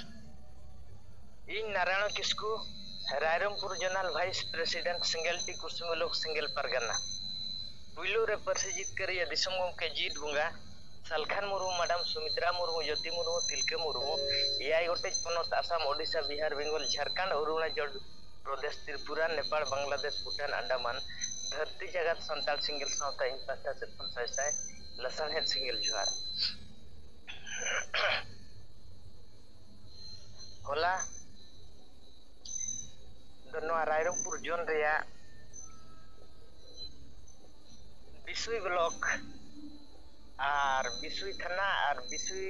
इन Narayan Kisku Rairangpur zonal vice president सिंगल टी कुसुमलोक सिंगल परगना पुइलू रे परसी जितकरिया दिसम गमके जीत बुंगा सालखान मुर्मू मैडम सुमित्रा मुर्मू ज्योति मुर्मू तिलके मुर्मू एआई गोटे पनत आसाम ओडिशा बिहार बेंगल झारखंड अरुणाचल प्रदेश त्रिपुरा नेपाल बांग्लादेश भूटान अंडमान धरती जगत संताल सिंगल सावता इन पास्ता से साय साय लसन हेड सिंगल जोहार होला दोनों रायरंगपुर जोन रेया बिसुई ब्लॉक और बिसुई थाना और बिसुई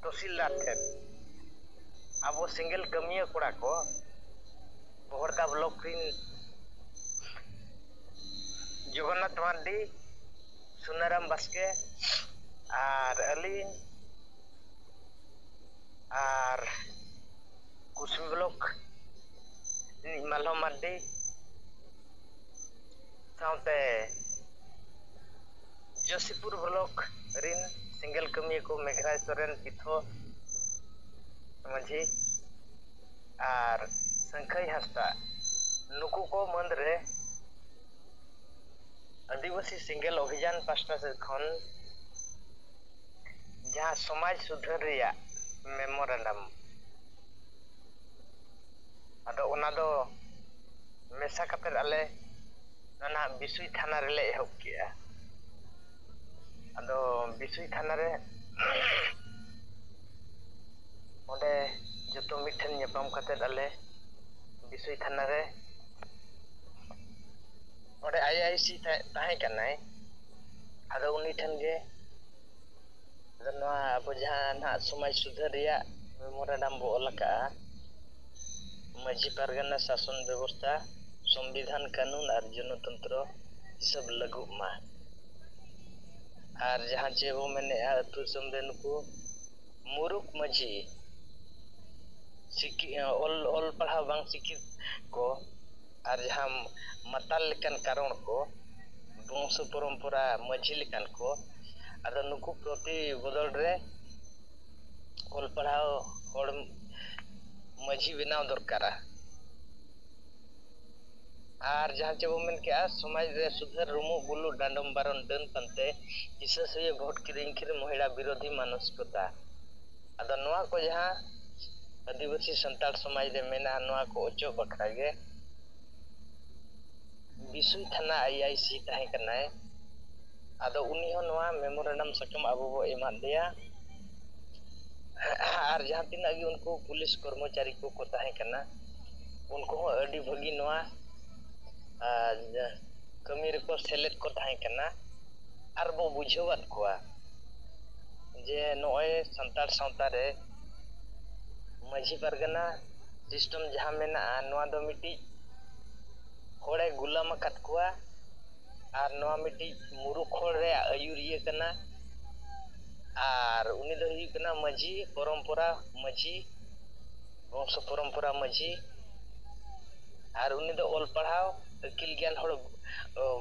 तहसीलदार ठेन अब सिंगल कमिया कोड़ा को बोहरदा ब्लॉक रिन जगन्नाथ मार्डी सुनाराम बास्के और अलीन और कुसुम ब्लॉक मालहो मार्डी साउते जोशीपुर ब्लॉक रिन सिंगल कमिया को मेघराज सोरेन पिथो माझी और संखई हस्ता नुकु को मंदरे आदिवासी सिंगल अभियान पास्टा से खन जहाँ समाज सुधार रिया मेमोरेंडम अदो उना दो मेसा कते आले ना बिसुई थाना रे ले एहब किया अदो बिसुई थाना रे ओंडे जतो मिठन नेपम कते आले बिसुई थाना रे ओंडे आईआईसी ताहे कनाय अदो उनी ठन गे अब जहाँ ना समाज सुधार रिया मेमोरेंडम बो ओलका माझी पारगना शासन व्यवस्था संविधान कानून और जनतंत्र सब लागू मा और जहाँ चे वो मैंने अतु समरे नुकु मुरुक माझी सिकी ओल पढ़ा बांग सिकी को और जहाँ मताल लेकन कारण को वंश परंपरा माझी लेकन को अदो नुकु प्रति बदल रे ओल पढ़ाओ और माझी बनाव दरकारा और जहाँ चे वो मन क्या समाज रे सुधार रुमु बुलु डांडम बारन दन पंते इसे से भोट किरिंखिर महिला विरोधी मानसिकता अदो नोआ को जहाँ आदिवासी संताल समाज रे मेना नोआ को ओचो बखरा गे बिसुई थाना आईआईसी ताहे कनाय अदो उनी हो नोआ मेमोरेंडम सकम अबो बो एमा दिया और जहाँ तीना गी उनको पुलिस कर्मचारी को ताहे कना उनको हो अडी भगी नोआ कमी रे को सेलेक्ट को ताहे कना और बो बुझेवत कोआ जे नोए संताल सावता रे माझी परगना सिस्टम जहाँ मेना नोआ दो मिटी होड़े गुलाम कत कोआ और नोआ मिटी मुरुख होड़ रे आयुरिया कना और उनी दो ही कना माझी परंपरा माझी वंश परंपरा माझी और उनी दो ओल पढ़ाओ अकिल ज्ञान होड़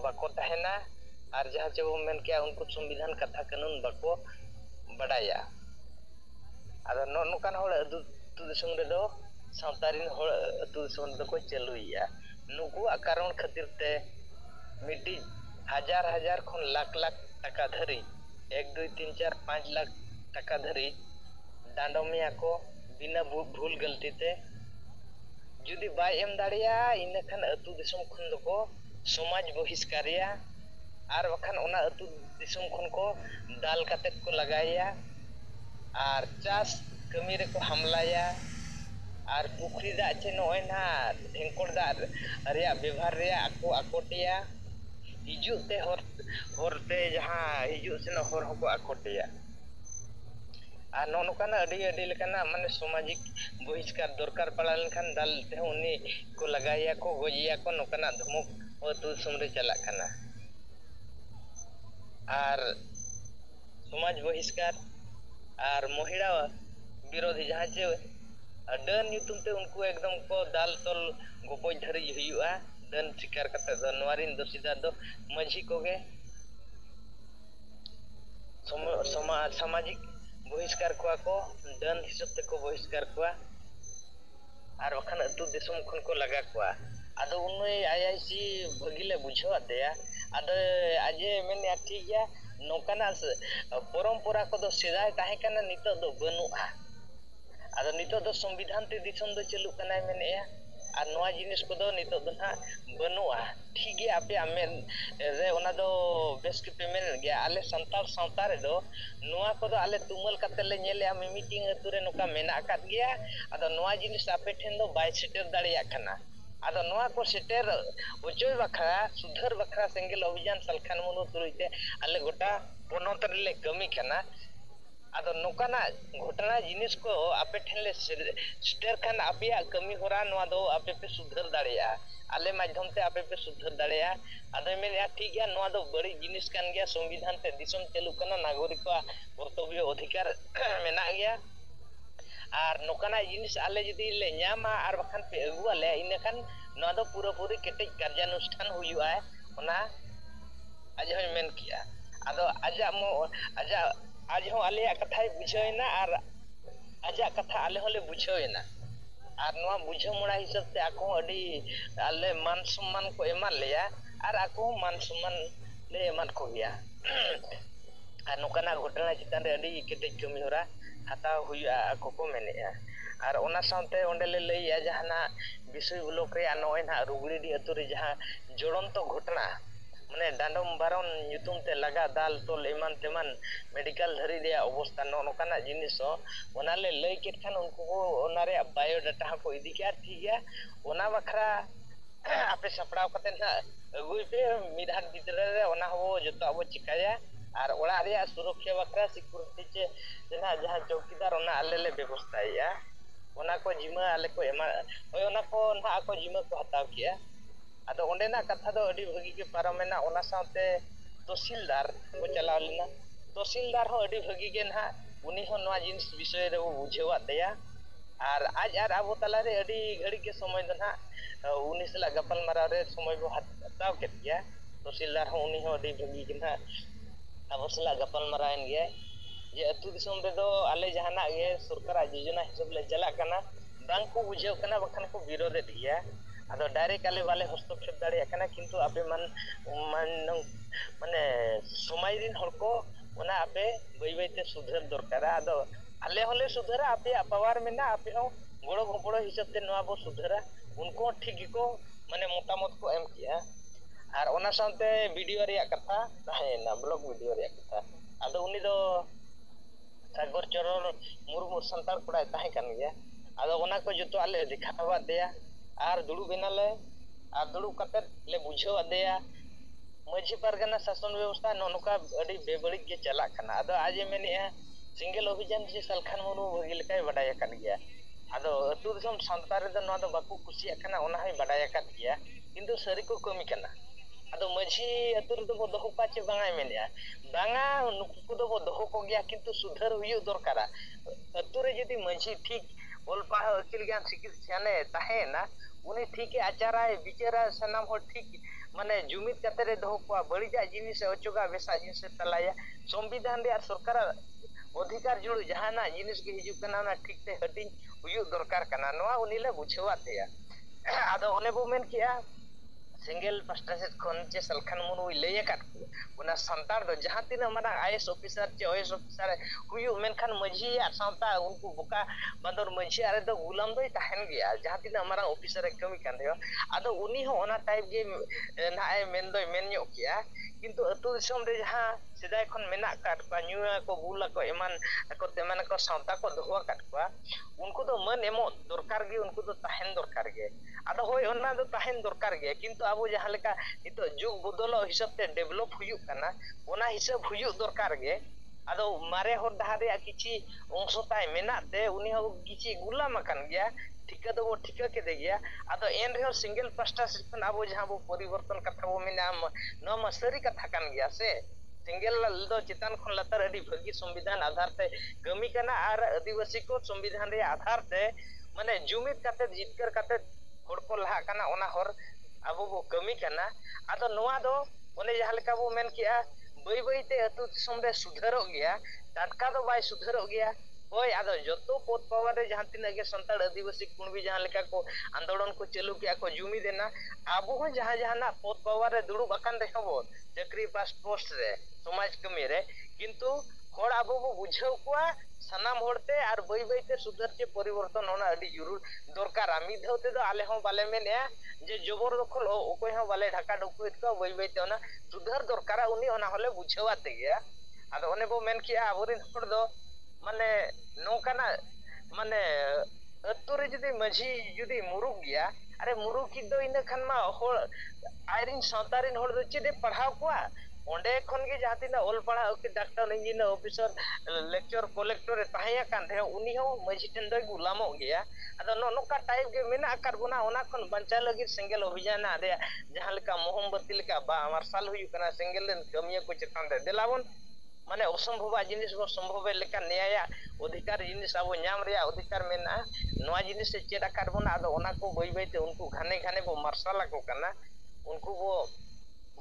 बाको तहना और जहाँ चे वो मेन किया उनको संविधान कथा कानून बाको बड़ाया अदो नोकान होड़ अदु दिसम रे दो सावतारिन होड़ अदु दिसम रे को चलुइया नुकु कारण खातिर ते मिटी हजार हजार खन लाख लाख टका धरी 1 2 3 4 5 लाख टका धरी डांडमिया को बिना भूल गलती ते जुदी बाय एम दाड़िया इन खान अतु दिसम खन दको समाज बहिष्कारिया और बखान ओना अतु दिसम खन को दाल काते को लगाया और चास कमी रे को हमलाया और पुखरी दा चे नोय ना ढेंकोड़ दा रिया व्यवहार रिया आको आकोटिया हिजु ते होरते जहाँ हिजु से होर हको आकोटिया और नोकाना अडी लेकाना माने सामाजिक बहिष्कार दरकार पड़ा लेखान दाल ते उनी को लगाया को गोजिया को नोकाना धमक अतु समरे चला खाना और समाज बहिष्कार और महिला विरोधी जहाँ चे डन ᱧᱩᱛᱩᱢ ते उनको एकदम को दाल तल गोपoj धरी हुआ दन शिकार करते नवारिन दोषीदा दो माझी को गे सामाजिक বহিষ্কার কোয়া ko dan hisab teko বহিষ্কার কোয়া আর ওখানে আতু দিসম খন ko laga কোয়া ado unui IIC bhagile বুঝাও আদেয়া ado aje meni ঠিক গিয়া নৌকানা পরম্পরা কদো সেদাই তাহে কানা নিতো দো বানুয়া ado nito do संविधान te दिसम do चालू kana menea আর নোয়া জিনিস কদো নিতো দো না বানুয়া ঠিক গিয়া আপে আমেন রে ওনা দো বেশ কি পেমেন্ট গিয়া আলে সান্তাল সাঁওতা রে দো নোয়া কদো আলে তুমল কাতে লে ñele আমি মিটিং আতুরে নোকা মেনা আকাত গিয়া ado নোয়া জিনিস আপে ঠেন দো বাই সেটের দাঁড়িয়া কানা ado নোয়া ko সেটের উচয় বাখরা সুধর বাখরা সেঙ্গেল অভিযান সালখান মনু তুরুইতে আলে গোটা পনত রে কমি কানা ado nokana घटना जिनिस को आपे ठेले स्टेर खान आपिया कमी होरा नवा दो आपे पे सुधर दाड़िया आले माध्यम ते आपे पे सुधर दाड़िया ado मेन या ठीक गया नवा दो बड़ी जिनिस कान गया संविधान ते दिसम चालू कना नागरिक को कर्तव्य अधिकार मेना गया আর নকানা জিনিস আলে যদি লে ᱧᱟᱢᱟ আর বাখান পে আগু আলে ইনখান নয়া দো পুরোপুরি কেটেজ কার্যানুষ্ঠান হুইউआ ওনা আজ হই মেন কিয়া ado aja आज हो आले कथा बुझेना और आजा कथा आले होले बुझेना और नवा बुझे मुड़ा हिसाब ते आको अडी आले मान सम्मान को एमान लेया और आको मान सम्मान ले एमान को गया और नोकाना घटना चितान रे अडी केटे कमी होरा हताव हुआ आको को मेनेया और ओना साउते ओंडे ले लैया जहाना विषय ब्लॉक रे नय ना रुगड़ीडी अतु रे जहां जोड़ंत घटना माने डांडम बारन nyutum te laga dal tol eman teman medical dhari dia অবস্থা ননকানা জিনিস ওনালে লই কেট খান উনকু ওনারে বায়োডাটা ko idi kya ঠিক গিয়া ওনা বাখরা আপে সাপড়াও কাতে না আগুই পে মিধাক ভিতরে রে ওনা হবো যত আবো চিকায়া আর ওড়া রে সুরক্ষা বাখরা সিকিউরিটি চে না যাহা চৌকিদার ওনা আলেলে ব্যবস্থা ইয়া ওনা ko জিমা আলে ko এমা ওই ওনা ko না ko জিমা ko হাতাও কিয়া ado ondena katha do adi bhagi ke paramena ona saute তহসিলদার को चलाव लेना तहसीलदार हो अडी भगी के ना उनी हो नवा जिनिस विषय रे बुझेवा दया और आज आर आबो तला रे अडी घड़ी के समय द ना उनी सला गपल मारा रे समय को हताव के गया तहसीलदार हो उनी हो अडी भगी के ना आबो सला गपल मारा एन गया जे अतु दिसम रे दो आले जहाना ये सरकार योजना हिसाब ले चला कना बांग को बुझेव कना बखन को विरोध दिया ado डायरेक्ट आले वाले हस्तक्षेप दाड़िया कना किंतु आपे माने समय दिन हर को ओना आपे बई बईते सुधर दरकारा ado आले होले सुधरा आपे पावर में ना आपे हो गोड़ो गोड़ो हिसाब ते नवा बो सुधरा उनको ठीक को माने मोटामोट को एम किया और ओना साथे वीडियो रे कथा ना ब्लॉग वीडियो रे कथा ado उनी दो सागर चरण मुर्मू संताल पड़ाय ताहे कान गया ado ओना को जतो आले दिखावा देया और दुड़ू बेनाले और दुड़ू कते ले बुझाव आदेया मझी पारगना शासन व्यवस्था नोनका अडी बेबड़ी के चला खाना अदो आज मेनिया सिंगल अभियान जे सलखान मुरु भगी लेकाय बडाय कान गया अदो अतु दिसम संतार रे नो दो बाकू खुशी खाना ओना है बडाय कान गया किंतु सरी को कमी खाना अदो मझी अतु रे दो दोहो पाचे बांगाय मेनिया बांगा नुकु दो दोहो को गया किंतु सुधर हुई दरकारा अतु रे जदी मझी ठीक बोल पा अकिल ज्ञान चिकित्साने ताहे ना उनी ठीक आचाराय विचारा सनाम हो ठीक माने जुमित कते रे दो को बड़ीजा जिनिस अचोगा बेसा जिनिस तलाया संविधान रे सरकार अधिकार जुड़ जहाना जिनिस के हिजु कना ना ठीक ते हटिंग हुयु दरकार कना नवा उनीले बुझेवा तेया आदो ओने बो मेन किया सिंगल पास्टा से खन जे सलखान मुनु लय काट उना संतार दो जहां तीना माना आईएएस ऑफिसर चे ओएस ऑफिसर हुयु मेनखान मझी आ संता उनको बुका बंदर मझी आरे दो गुलाम दो ताहन गया जहां तीना मारा ऑफिसर कमी कान दियो आदो उनी हो ओना टाइप गे ना ए मेन दो मेन ᱧᱚᱜ किया किंतु अतु दिसम रे जहां सिदाय खन मेना काट पा न्यूआ को बुला को एमान को तेमान को संता को दोहा काट पा उनको तो मन एमो दरकार गे उनको तो ताहन दरकार गे आदो होय ओना दो ताहन दरकार गे किंतु अब जहां लेका नितो जुग बदलो हिसाब ते डेवलप हुयु कना ओना हिसाब हुयु दरकार गे आदो मारे हर दहारे किछि अंश ताय मेना ते उनी हो किछि गुलाम कान गया ठिका दो ठिका के दे गया आदो एन रे सिंगल पास्टा सिस्टम अब जहां वो परिवर्तन कथा वो मेना न मसरी कथा कान गया से सिंगल दो चितान खन लतार अडी भगी संविधान आधार ते कमी कना आर आदिवासी को संविधान रे आधार ते माने जुमित काते जितकर काते हर को लहा कना ओना हर अब वो कमी कना आदो नोआ दो ओने जहां लेका वो मेन किया ᱵᱟᱹᱭ ᱵᱟᱹᱭᱛᱮ ᱟᱹᱛᱩ ᱫᱤᱥᱚᱢ ᱨᱮ ᱥᱩᱫᱷᱟᱹᱨᱚᱜ ᱜᱮᱭᱟ, ᱴᱟᱴᱠᱟ ᱫᱚ ᱵᱟᱭ ᱥᱩᱫᱷᱟᱹᱨᱚᱜ ᱜᱮᱭᱟ। ᱦᱳᱭ, ᱟᱫᱚ ᱡᱚᱛᱚ ᱯᱚᱫ ᱯᱟᱣᱟᱨ ᱨᱮ ᱡᱟᱦᱟᱸ ᱛᱤᱱᱟᱹᱜ ᱜᱮ ᱥᱟᱱᱛᱟᱲ ᱟᱹᱫᱤᱵᱟᱹᱥᱤ ᱠᱩᱬᱵᱤ ᱡᱟᱦᱟᱸ ᱞᱮᱠᱟ ᱠᱚ ᱟᱱᱫᱳᱞᱚᱱ ᱠᱚ ᱪᱟᱹᱞᱩ ᱠᱮᱜᱼᱟ ᱠᱚ ᱡᱩᱢᱤᱫᱮᱱᱟ, ᱟᱵᱚ ᱦᱚᱸ ᱡᱟᱦᱟᱸᱱᱟᱜ ᱯᱚᱫ ᱯᱟᱣᱟᱨ ᱨᱮ ᱫᱩᱲᱩᱵ ᱟᱠᱟᱱ ᱨᱮᱦᱚᱸ ᱵᱚᱱ ᱪᱟᱹᱠᱨᱤ ᱯᱳᱥᱴ ᱨᱮ, ᱥᱚᱢᱟᱡᱽ ᱠᱟᱹᱢᱤ ᱨᱮ, ᱠᱤᱱᱛᱩ ᱦᱚᱲ ᱟᱵᱚ ᱵᱚ ᱵᱩᱡᱷᱟᱹᱣ ᱠᱚᱣᱟ ᱥᱟᱱᱟᱢ ᱦᱚᱲᱛᱮ, ᱟᱨ ᱵᱟᱹᱭ ᱵᱟᱹᱭᱛᱮ ᱥᱩᱫᱷᱟᱹᱨ ᱪᱮ ᱯᱚᱨᱤᱵᱚᱨᱛᱚᱱ ᱚᱱᱟ ᱟᱹᱰᱤ ᱡᱚᱨᱩᱨ ᱫᱚᱨᱠᱟᱨᱟ। ᱢᱤᱫ ᱫᱷᱟᱣ ᱛᱮᱫᱚ ᱟᱞᱮ ᱦᱚᱸ ᱵᱟᱞᱮ ᱢᱮᱱᱮᱜᱼᱟ ᱡᱮ ᱡᱚᱵᱚᱨ ᱫᱚᱠᱷᱚᱞ ᱚᱠᱚᱭ ᱦᱚᱸ ᱵᱟᱞᱮ ᱰᱷᱟᱠᱟ ᱰᱩᱠᱩᱭᱮᱫ ᱠᱚᱣᱟ, ᱵᱟᱹᱭ ᱵᱟᱹᱭᱛᱮ ᱚᱱᱟ ᱥᱩᱫᱷᱟᱹᱨ ᱫᱚᱨᱠᱟᱨᱟ, ᱩᱱᱤ ᱚᱱᱟ ᱦᱚᱸᱞᱮ ᱵᱩᱡᱷᱟᱹᱣᱟᱫᱮ ᱜᱮᱭᱟ। ᱟᱫᱚ ᱚᱱᱮ ᱵᱚ ᱢᱮᱱ ᱠᱮᱜᱼᱟ ᱟᱵᱚᱨᱮᱱ ᱦᱚᱲ ᱫᱚ ᱢᱟᱱᱮ ᱱᱚᱝᱠᱟᱱᱟᱜ ᱢᱟᱱᱮ ᱟᱹᱛᱩ ᱨᱮ ᱡᱩᱫᱤ ᱢᱟᱺᱡᱷᱤ ᱡᱩᱫᱤ ᱢᱩᱨᱩᱠ ᱜᱮᱭᱟ, ᱟᱨᱮ ᱢᱩᱨᱩᱠᱤᱡ ᱫᱚ ᱤᱱᱟᱹ ᱠᱷᱟᱱ ᱢᱟ ᱦᱚᱲ ᱟᱡᱨᱤᱱ ᱥᱟᱶᱛᱟ ᱨᱮᱱ ᱦᱚᱲ ᱫᱚ ᱪᱮᱫ ᱮ ᱯᱟᱲᱦᱟᱣ ᱠᱚᱣᱟ? ᱚᱸᱰᱮ ᱠᱷᱚᱱ ᱜᱮ ᱡᱟᱦᱟᱸ ᱛᱤᱱᱟᱹᱜ ᱚᱞ ᱯᱟᱲᱦᱟᱣ doctor, engineer, officer, lecturer, collector ᱮ ᱛᱟᱦᱮᱸ ᱟᱠᱟᱱ ᱨᱮᱦᱚᱸ ᱩᱱᱤ ᱦᱚᱸ ᱢᱟᱺᱡᱷᱤ ᱴᱷᱮᱱ ᱫᱚᱭ ᱜᱩᱞᱟᱢᱚᱜ ᱜᱮᱭᱟ। ᱟᱫᱚ ᱱᱚᱜᱼᱚ ᱱᱚᱝᱠᱟ ᱴᱟᱭᱤᱯ ᱜᱮ ᱢᱮᱱᱟᱜ ᱟᱠᱟᱫ ᱵᱚᱱᱟ, ᱚᱱᱟ ᱠᱷᱚᱱ ᱵᱟᱧᱪᱟᱣ ᱞᱟᱹᱜᱤᱫ ᱥᱮᱸᱜᱮᱞ ᱚᱵᱷᱤᱡᱟᱱᱟᱜ ᱨᱮᱭᱟᱜ ᱡᱟᱦᱟᱸ ᱞᱮᱠᱟ ᱢᱚᱦᱚᱢᱵᱟᱛᱤ ᱞᱮᱠᱟ ᱢᱟᱨᱥᱟᱞ ᱦᱩᱭᱩᱜ ᱠᱟᱱᱟ ᱥᱮᱸᱜᱮᱞ ᱨᱮᱱ ᱠᱟᱹᱢᱤᱭᱟᱹ ᱠᱚ ᱪᱮᱛᱟᱱ ᱨᱮ, ᱫᱮᱞᱟ ᱵᱚᱱ ᱢᱟᱱᱮ ᱚᱥᱚᱢᱵᱷᱚᱵᱟᱜ ᱡᱤᱱᱤᱥ ᱵᱚᱱ ᱥᱚᱢᱵᱷᱚᱵᱮᱨ ᱞᱮᱠᱟ ᱱᱮᱭᱟᱭᱟᱜ ᱚᱫᱷᱤᱠᱟᱨ ᱡᱤᱱᱤᱥ ᱟᱵᱚ ᱧᱟᱢ ᱨᱮᱭᱟᱜ ᱚᱫᱷᱤᱠᱟᱨ ᱢᱮᱱᱟᱜᱼᱟ। ᱱᱚᱣᱟ ᱡᱤᱱᱤᱥ ᱮ ᱪᱮᱫ ᱟᱠᱟᱫ ᱵᱚᱱᱟ, ᱟᱫᱚ ᱚᱱᱟ ᱠᱚ ᱵᱟᱹᱭ ᱵᱟᱹᱭᱛᱮ ᱩᱱᱠᱩ ᱜᱷᱟᱱᱮ ᱜᱷᱟᱱᱮ ᱵᱚ ᱢᱟᱨᱥᱟᱞ ᱟᱠᱚ ᱠᱟᱱᱟ। ᱩᱱᱠᱩ ᱵᱚ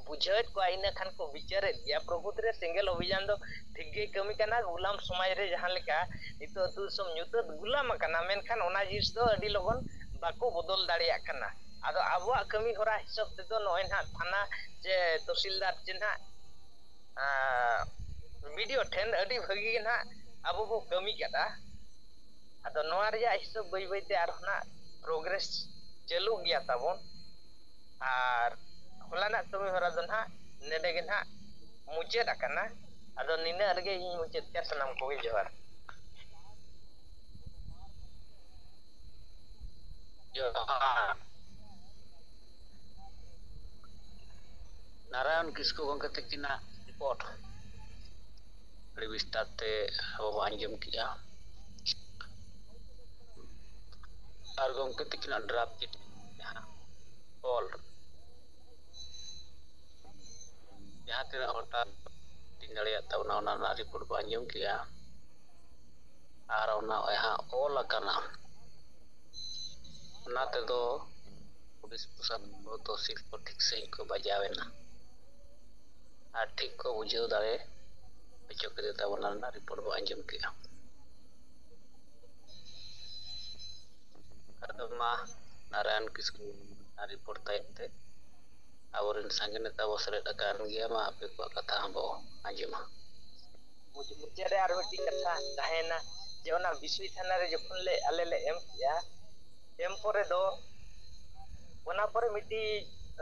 ᱵᱩᱡᱷᱟᱹᱣᱮᱫ ᱠᱚᱣᱟ, ᱤᱱᱟᱹ ᱠᱷᱟᱱ ᱠᱚ ᱵᱤᱪᱟᱹᱨᱮᱫ ᱜᱮᱭᱟ। ᱯᱨᱚᱠᱨᱤᱛᱤ ᱨᱮ ᱥᱮᱸᱜᱮᱞ ᱚᱵᱷᱤᱡᱟᱱ ᱫᱚ ᱴᱷᱤᱠ ᱜᱮᱭ ᱠᱟᱹᱢᱤ ᱠᱟᱱᱟ। ᱜᱩᱞᱟᱢ ᱥᱚᱢᱟᱡᱽ ᱨᱮ ᱡᱟᱦᱟᱸ ᱞᱮᱠᱟ ᱱᱤᱛᱚᱜ ᱟᱹᱛᱩ ᱫᱤᱥᱚᱢ ᱧᱩᱛᱟᱹᱛ ᱜᱩᱞᱟᱢ ᱟᱠᱟᱱᱟ, ᱢᱮᱱᱠᱷᱟন ᱚᱱᱟ ᱡᱤᱱᱤᱥ ᱫᱚ ᱟᱹᱰᱤ ᱞᱚᱜᱚᱱ ᱵᱟᱠᱚ ᱵᱚᱫᱚᱞ ᱫᱟᱲᱮᱭᱟᱜ ᱠᱟᱱᱟ। ᱟᱫᱚ ᱟᱵᱚᱣᱟᱜ ᱠᱟᱹᱢᱤ ᱦᱚᱨᱟ ᱦᱤᱥᱟᱹᱵ ᱛᱮᱫᱚ ᱱᱚᱜᱼᱚᱭ ᱱᱟᱦᱟᱜ ᱛᱷᱟᱱᱟ ᱪᱮ ᱛᱚᱦᱥᱤᱞᱫᱟᱨ ᱪᱮ ᱱᱟᱦᱟᱜ ᱵᱤᱰᱤᱭᱳ ᱴᱷᱮᱱ ᱟᱹᱰᱤ ᱵᱷᱟᱹᱜᱤ ᱜᱮ ᱱᱟᱦᱟᱜ ᱟᱵᱚ ᱵᱚ ᱠᱟᱹᱢᱤ ᱠᱟᱫᱟ। ᱟᱫᱚ ᱱᱚᱣᱟ ᱨᱮᱭᱟᱜ ᱦᱤᱥᱟᱹᱵ ᱵᱟᱹᱭ ᱵᱟᱹᱭᱛᱮ ᱟᱨᱦᱚᱸ ᱱᱟᱜ ᱯᱨᱳᱜᱨᱮᱥ ᱪᱟᱹᱞᱩᱜ ᱜᱮᱭᱟ ᱛᱟᱵᱚᱱ। ᱟᱨ ᱦᱚᱞᱟᱱᱟᱜ ᱠᱟᱹᱢᱤ ᱦᱚᱨᱟ ᱫᱚ ᱱᱟᱦᱟᱜ ᱱᱮᱰᱮ ᱜᱮ ᱱᱟᱦᱟᱜ ᱢᱩᱪᱟᱹᱫ ᱟᱠᱟᱱᱟ। ᱟᱫᱚ ᱱᱤᱱᱟᱹᱜ ᱨᱮᱜᱮ ᱤᱧ ᱢᱩᱪᱟᱹᱫ ᱠᱮᱜᱼᱟ, ᱥᱟᱱᱟᱢ ᱠᱚᱜᱮ ᱡᱚᱦᱟᱨ। ᱡᱚᱦᱟᱨ। ᱱᱟᱨᱟᱭᱚᱱ ᱠᱤᱥᱠᱩ ᱜᱚᱢᱠᱮ ᱛᱟᱹᱠᱤᱱᱟᱜ ᱨᱤᱯᱳᱨᱴ ᱟᱹᱰᱤ ᱵᱤᱥᱛᱟᱨ ᱛᱮ ᱟᱵᱚ ᱵᱚ ᱟᱸᱡᱚᱢ ᱠᱮᱜᱼᱟ। ᱟᱨ ᱜᱚᱢᱠᱮ ᱛᱟᱹᱠᱤᱱᱟᱜ ᱰᱨᱟᱯ ᱪᱤᱴᱷᱤ ᱡᱟᱦᱟᱸ ᱚᱞ ᱡᱟᱦᱟᱸ ᱛᱤᱱᱟᱹᱜ ᱦᱚᱴᱟᱛ ᱫᱟᱲᱮᱭᱟᱜ ᱛᱟᱵᱚᱱᱟ, ᱚᱱᱟ ᱨᱮᱱᱟᱜ ᱨᱤᱯᱳᱨᱴ ᱵᱚ ᱟᱸᱡᱚᱢ ᱠᱮᱜᱼᱟ। ᱟᱨ ᱚᱱᱟ ᱡᱟᱦᱟᱸ ᱚᱞ ᱟᱠᱟᱱᱟ, ᱚᱱᱟ ᱛᱮᱫᱚ ᱯᱩᱞᱤᱥ ᱯᱨᱚᱥᱟᱥᱚᱱ ᱠᱚ, ᱛᱚᱦᱥᱤᱞ ᱠᱚ ᱴᱷᱤᱠ ᱥᱟᱺᱦᱤᱡ ᱠᱚ ᱵᱟᱡᱟᱣ ᱮᱱᱟ ᱟᱨ ᱴᱷᱤᱠ ᱠᱚ ᱵᱩᱡᱷᱟᱹᱣ ᱫᱟᱲᱮ ᱦᱚᱪᱚ ᱠᱮᱫ ᱛᱟᱵᱚᱱᱟ, ᱨᱮᱱᱟᱜ ᱨᱤᱯᱳᱨᱴ ᱵᱚ ᱟᱸᱡᱚᱢ ᱠᱮᱜᱼᱟ। ᱟᱫᱚ ᱢᱟ ᱱᱟᱨᱟᱭᱚᱱ ᱠᱤᱥᱠᱩ ᱨᱤᱯᱳᱨᱴ ᱛᱟᱭᱚᱢ ᱛᱮ ᱟᱵᱚᱨᱮᱱ ᱥᱟᱸᱜᱮ ᱱᱮᱛᱟ ᱵᱚ ᱥᱮᱞᱮᱫ ᱟᱠᱟᱱ ᱜᱮᱭᱟ। ᱢᱟ ᱟᱯᱮ ᱠᱚᱣᱟᱜ ᱠᱟᱛᱷᱟ ᱦᱚᱸ ᱵᱚ ᱟᱸᱡᱚᱢᱟ। ᱢᱩᱪᱟᱹᱫ ᱨᱮ ᱟᱨ ᱢᱤᱫᱴᱤᱡ ᱠᱟᱛᱷᱟ ᱛᱟᱦᱮᱸᱭᱮᱱᱟ, ᱡᱮ ᱚᱱᱟ ᱵᱤᱥᱚᱭ ᱛᱷᱟᱱᱟ ᱨᱮ ᱡᱚᱠᱷᱚᱱ ᱟᱞᱮ ᱞᱮ ᱮᱢ ᱠᱮᱜᱼᱟ, ᱮᱢ ᱯᱚᱨᱮ ᱫᱚ ᱚᱱᱟ ᱯᱚᱨᱮ ᱢᱤᱫᱴᱤᱡ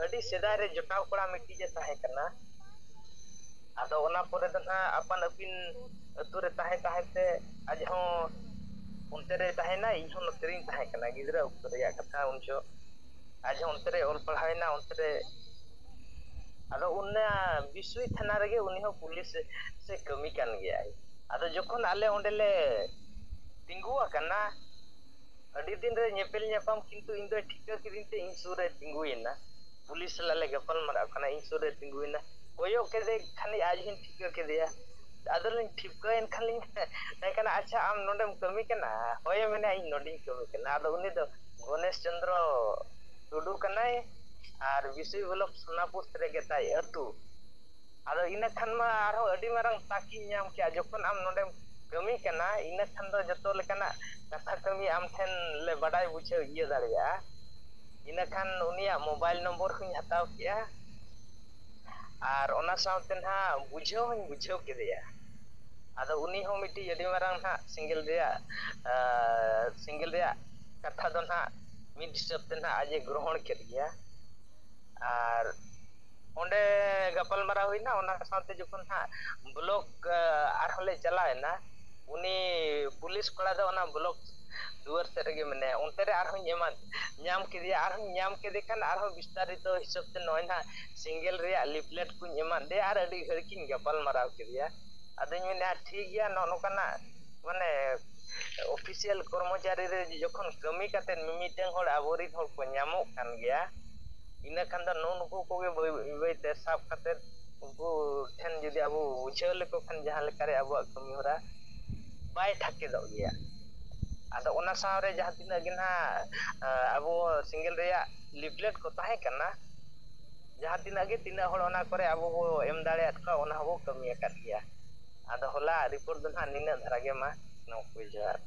ᱟᱹᱰᱤ ᱥᱮᱫᱟᱭ ᱨᱮ ᱡᱚᱴᱟᱣ ᱠᱚᱲᱟ ᱢᱤᱫᱴᱤᱡ ᱮ ᱛᱟᱦᱮᱸ ᱠᱟᱱᱟ। ᱟᱫᱚ ᱚᱱᱟ ᱯᱚᱨᱮ ᱫᱚ ᱱᱟᱦᱟᱜ ᱟᱯᱟᱱ ᱟᱹᱯᱤᱱ ᱟᱹᱛᱩ ᱨᱮ ᱛᱟᱦᱮᱸ ᱛᱟᱦᱮᱸ ᱛᱮ ᱟᱡ ᱦᱚᱸ ᱚᱱᱛᱮ ᱨᱮ ᱛᱟᱦᱮᱱᱟ, ᱤᱧ ᱦᱚᱸ ᱱᱚᱛᱮ ᱨᱤᱧ ᱛᱟᱦᱮᱸ ᱠᱟᱱᱟ। ᱜᱤᱫᱽᱨᱟᱹ ᱚᱠᱛᱚ ᱨᱮᱭᱟᱜ ᱠᱟᱛᱷᱟ ᱩᱱ ᱡᱚᱦᱚᱜ ᱟᱡ ᱦᱚᱸ ᱚᱱᱛᱮ ᱨᱮ ᱚᱞ ᱯᱟᱲᱦᱟᱣᱮᱱᱟ ᱚᱱᱛᱮ ᱨᱮ। ᱟᱫᱚ ᱚᱱᱟ ᱵᱤᱥᱚᱭ ᱛᱷᱟᱱᱟ ᱨᱮᱜᱮ ᱩᱱᱤ ᱦᱚᱸ ᱯᱩᱞᱤᱥ ᱥᱮ ᱠᱟᱹᱢᱤ ᱠᱟᱱ ᱜᱮᱭᱟᱭ। ᱟᱫᱚ ᱡᱚᱠᱷᱚᱱ ᱟᱞᱮ ᱚᱸᱰᱮᱞᱮ ᱛᱤᱸᱜᱩ ᱟᱠᱟᱱᱟ, ᱟᱹᱰᱤ ᱫᱤᱱ ᱨᱮ ᱧᱮᱯᱮᱞ ᱧᱟᱯᱟᱢ, ᱠᱤᱱᱛᱩ ᱤᱧ ᱫᱚᱭ ᱴᱷᱤᱠᱟᱹ ᱠᱤᱫᱤᱧ ᱛᱮ ᱤᱧ ᱥᱩᱨ ᱨᱮ ᱛᱤᱸᱜᱩᱭᱮᱱᱟ। ᱯᱩᱞᱤᱥ ᱥᱟᱞᱟᱜ ᱞᱮ ᱜᱟᱯᱟᱞ ᱢᱟᱨᱟᱜ ᱠᱟᱱᱟ, ᱤᱧ ᱥᱩᱨ ᱨᱮ ᱛᱤᱸᱜᱩᱭᱮᱱᱟ, ᱠᱚᱭᱚᱜ ᱠᱮᱫᱮ ᱠᱷᱟᱱᱤ ᱟᱡ ᱦᱚᱧ ᱴᱷᱤᱠᱟᱹ ᱠᱮᱫᱮᱭᱟ। ᱟᱫᱚᱞᱤᱧ ᱴᱷᱤᱯᱠᱟᱹᱭᱮᱱ ᱠᱷᱟᱱ ᱞᱤᱧ ᱢᱮᱱ ᱠᱟᱱᱟ, ᱟᱪᱪᱷᱟ ᱟᱢ ᱱᱚᱰᱮᱢ ᱠᱟᱹᱢᱤ ᱠᱟᱱᱟ? ᱦᱳᱭ ᱢᱮᱱᱮᱫᱼᱟ, ᱤᱧ ᱱᱚᱰᱮᱧ ᱠᱟᱹᱢᱤ ᱠᱟᱱᱟ। ᱟᱫᱚ ᱩᱱᱤ ᱫᱚ ᱜᱚᱱᱮᱥ ᱪᱚᱱᱫᱨᱚ ᱴᱩᱰᱩ ᱠᱟᱱᱟᱭ, ᱟᱨ ᱵᱤᱥᱩᱭ ᱵᱞᱚᱠ ᱥᱳᱱᱟᱯᱩᱨ ᱨᱮᱜᱮ ᱛᱟᱭ ᱟᱹᱛᱩ। ᱟᱫᱚ ᱤᱱᱟᱹ ᱠᱷᱟᱱ ᱢᱟ ᱟᱨᱦᱚᱸ ᱟᱹᱰᱤ ᱢᱟᱨᱟᱝ ᱛᱟᱠᱤᱧ ᱧᱟᱢ ᱠᱮᱜᱼᱟ, ᱡᱚᱠᱷᱚᱱ ᱟᱢ ᱱᱚᱰᱮᱢ ᱠᱟᱹᱢᱤ ᱠᱟᱱᱟ, ᱤᱱᱟᱹ ᱠᱷᱟᱱ ᱫᱚ ᱡᱚᱛᱚ ᱞᱮᱠᱟᱱᱟᱜ ᱠᱟᱛᱷᱟ ᱠᱟᱹᱢᱤ ᱟᱢ ᱴᱷᱮᱱ ᱞᱮ ᱵᱟᱰᱟᱭ ᱵᱩᱡᱷᱟᱹᱣ ᱤᱭᱟᱹ ᱫᱟᱲᱮᱭᱟᱜᱼᱟ। ᱤᱱᱟᱹ ᱠᱷᱟᱱ ᱩᱱᱤᱭᱟᱜ ᱢᱳᱵᱟᱭᱤᱞ ᱱᱚᱢᱵᱚᱨ ᱦᱚᱧ ᱦᱟᱛᱟᱣ ᱠᱮᱜᱼᱟ, ᱟᱨ ᱚᱱᱟ ᱥᱟᱶᱛᱮ ᱱᱟᱦᱟᱜ ᱵᱩᱡᱷᱟᱹᱣ ᱦᱚᱧ ᱵᱩᱡᱷᱟᱹᱣ ᱠᱮᱫᱮᱭᱟ। ᱟᱫᱚ ᱩᱱᱤ ᱦᱚᱸ ᱢᱤᱫᱴᱤᱡ ᱟᱹᱰᱤ ᱢᱟᱨᱟᱝ ᱱᱟᱦᱟᱜ ᱥᱮᱸᱜᱮᱞ ᱨᱮᱭᱟᱜ ᱠᱟᱛᱷᱟ ᱫᱚ ᱱᱟᱦᱟᱜ ᱢᱤᱫ ᱦᱤᱥᱟᱹᱵ ᱛᱮ ᱱᱟᱦᱟᱜ ᱟᱡ ᱮ ᱜᱨᱚᱦᱚᱬ ᱠᱮᱫ ᱜᱮᱭᱟ। ᱟᱨ ᱚᱸᱰᱮ ᱜᱟᱯᱟᱞᱢᱟᱨᱟᱣ ᱦᱩᱭᱱᱟ, ᱚᱱᱟ ᱥᱟᱶᱛᱮ ᱡᱚᱠᱷᱚᱱ ᱦᱟᱸᱜ ᱵᱞᱚᱠ ᱟᱨᱦᱚᱸ ᱞᱮ ᱪᱟᱞᱟᱣᱮᱱᱟ, ᱩᱱᱤ ᱯᱩᱞᱤᱥ ᱠᱚᱲᱟ ᱫᱚ ᱚᱱᱟ ᱵᱞᱚᱠ ᱫᱩᱣᱟᱹᱨ ᱥᱮᱫ ᱨᱮᱜᱮ ᱢᱮᱱᱟᱭᱟ। ᱚᱱᱛᱮ ᱨᱮ ᱟᱨᱦᱚᱸᱧ ᱧᱟᱢ ᱠᱮᱫᱮᱭᱟ, ᱟᱨᱦᱚᱸᱧ ᱧᱟᱢ ᱠᱮᱫᱮ ᱠᱷᱟᱱ ᱟᱨᱦᱚᱸ ᱵᱤᱥᱛᱟᱨᱤᱛᱚ ᱦᱤᱥᱟᱹᱵ ᱛᱮ ᱱᱚᱜᱼᱚᱭ ᱱᱟᱦᱟᱜ ᱥᱮᱸᱜᱮᱞ ᱨᱮᱭᱟᱜ ᱞᱤᱯᱷᱞᱮᱴ ᱠᱚᱧ ᱮᱢᱟᱫᱮᱭᱟ, ᱟᱨ ᱟᱹᱰᱤ ᱜᱷᱟᱹᱲᱤᱡ ᱤᱧ ᱜᱟᱯᱟᱞ ᱢᱟᱨᱟᱣ ᱠᱮᱫᱮᱭᱟ। ᱟᱫᱚᱧ ᱢᱮᱱᱮᱫᱼᱟ, ᱴᱷᱤᱠ ᱜᱮᱭᱟ, ᱱᱚᱜᱼᱚ ᱱᱚᱝᱠᱟᱱᱟᱜ ᱢᱟᱱᱮ ᱚᱯᱷᱤᱥᱤᱭᱟᱞ ᱠᱚᱨᱢᱚᱪᱟᱨᱤ ᱨᱮ ᱡᱚᱠᱷᱚᱱ ᱠᱟᱹᱢᱤ ᱠᱟᱛᱮᱫ ᱢᱤᱢᱤᱫᱴᱟᱝ ᱦᱚᱲ ᱟᱵᱚᱨᱤᱱ ᱦᱚᱲ ᱠᱚ ᱧᱟᱢᱚᱜ ᱠᱟᱱ ᱜᱮᱭᱟ, ᱤᱱᱟᱹ ᱠᱷᱟᱱ ᱫᱚ ᱱᱩᱠᱩ ᱠᱚᱜᱮ ᱵᱟᱹᱭ ᱵᱟᱹᱭᱛᱮ ᱥᱟᱵ ᱠᱟᱛᱮᱫ ᱩᱱᱠᱩ ᱴᱷᱮᱱ ᱡᱩᱫᱤ ᱟᱵᱚ ᱵᱩᱡᱷᱟᱹᱣ ᱞᱮᱠᱚ ᱠᱷᱟᱱ ᱡᱟᱦᱟᱸ ᱞᱮᱠᱟᱨᱮ ᱟᱵᱚᱣᱟᱜ ᱠᱟᱹᱢᱤ ᱦᱚᱨᱟ ᱵᱟᱭ ᱴᱷᱟᱠᱮᱫᱚᱜ ᱜᱮᱭᱟ। ᱟᱫᱚ ᱚᱱᱟ ᱥᱟᱶᱨᱮ ᱡᱟᱦᱟᱸ ᱛᱤᱱᱟᱹᱜ ᱜᱮ ᱱᱟᱦᱟᱜ ᱟᱵᱚ ᱥᱮᱸᱜᱮᱞ ᱨᱮᱭᱟᱜ ᱞᱤᱯᱷᱞᱮᱴ ᱠᱚ ᱛᱟᱦᱮᱸ ᱠᱟᱱᱟ, jahat tina ge tina hol ona kore abo bo em dareat ka ona bo kami akat ya ado hola report dun han nina dharage ma no kujar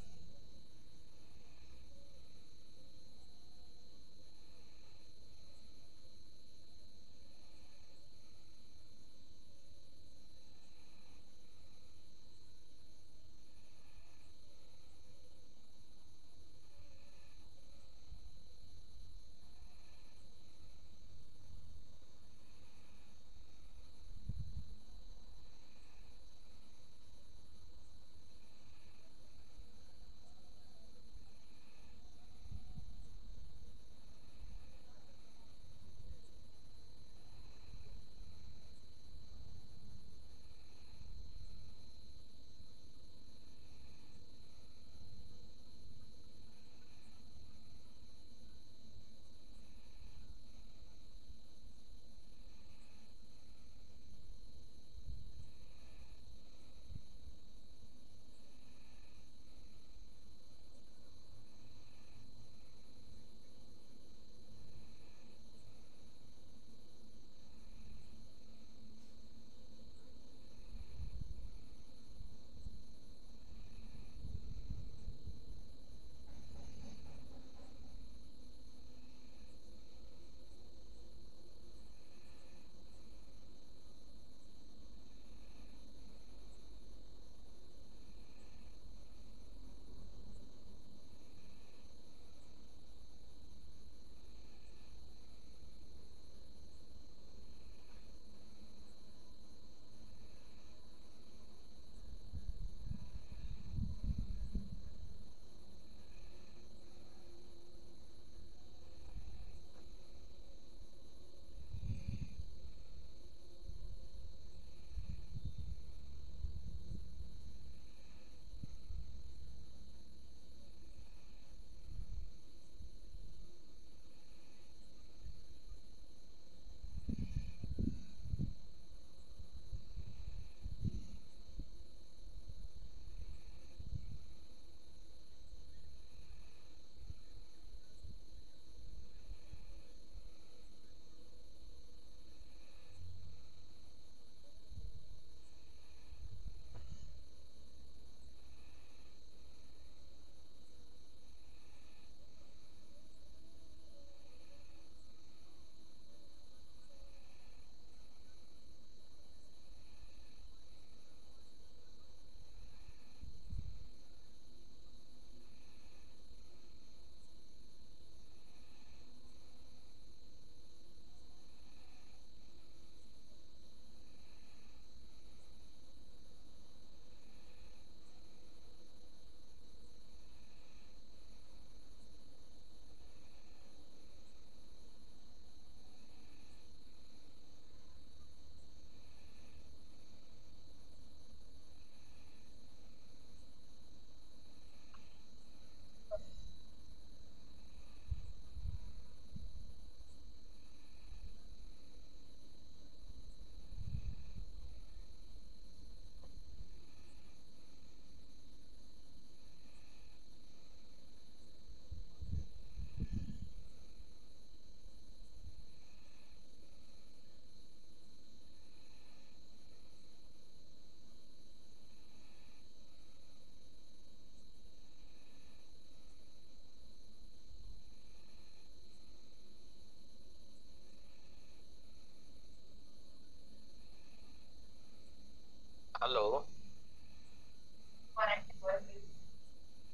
Halo.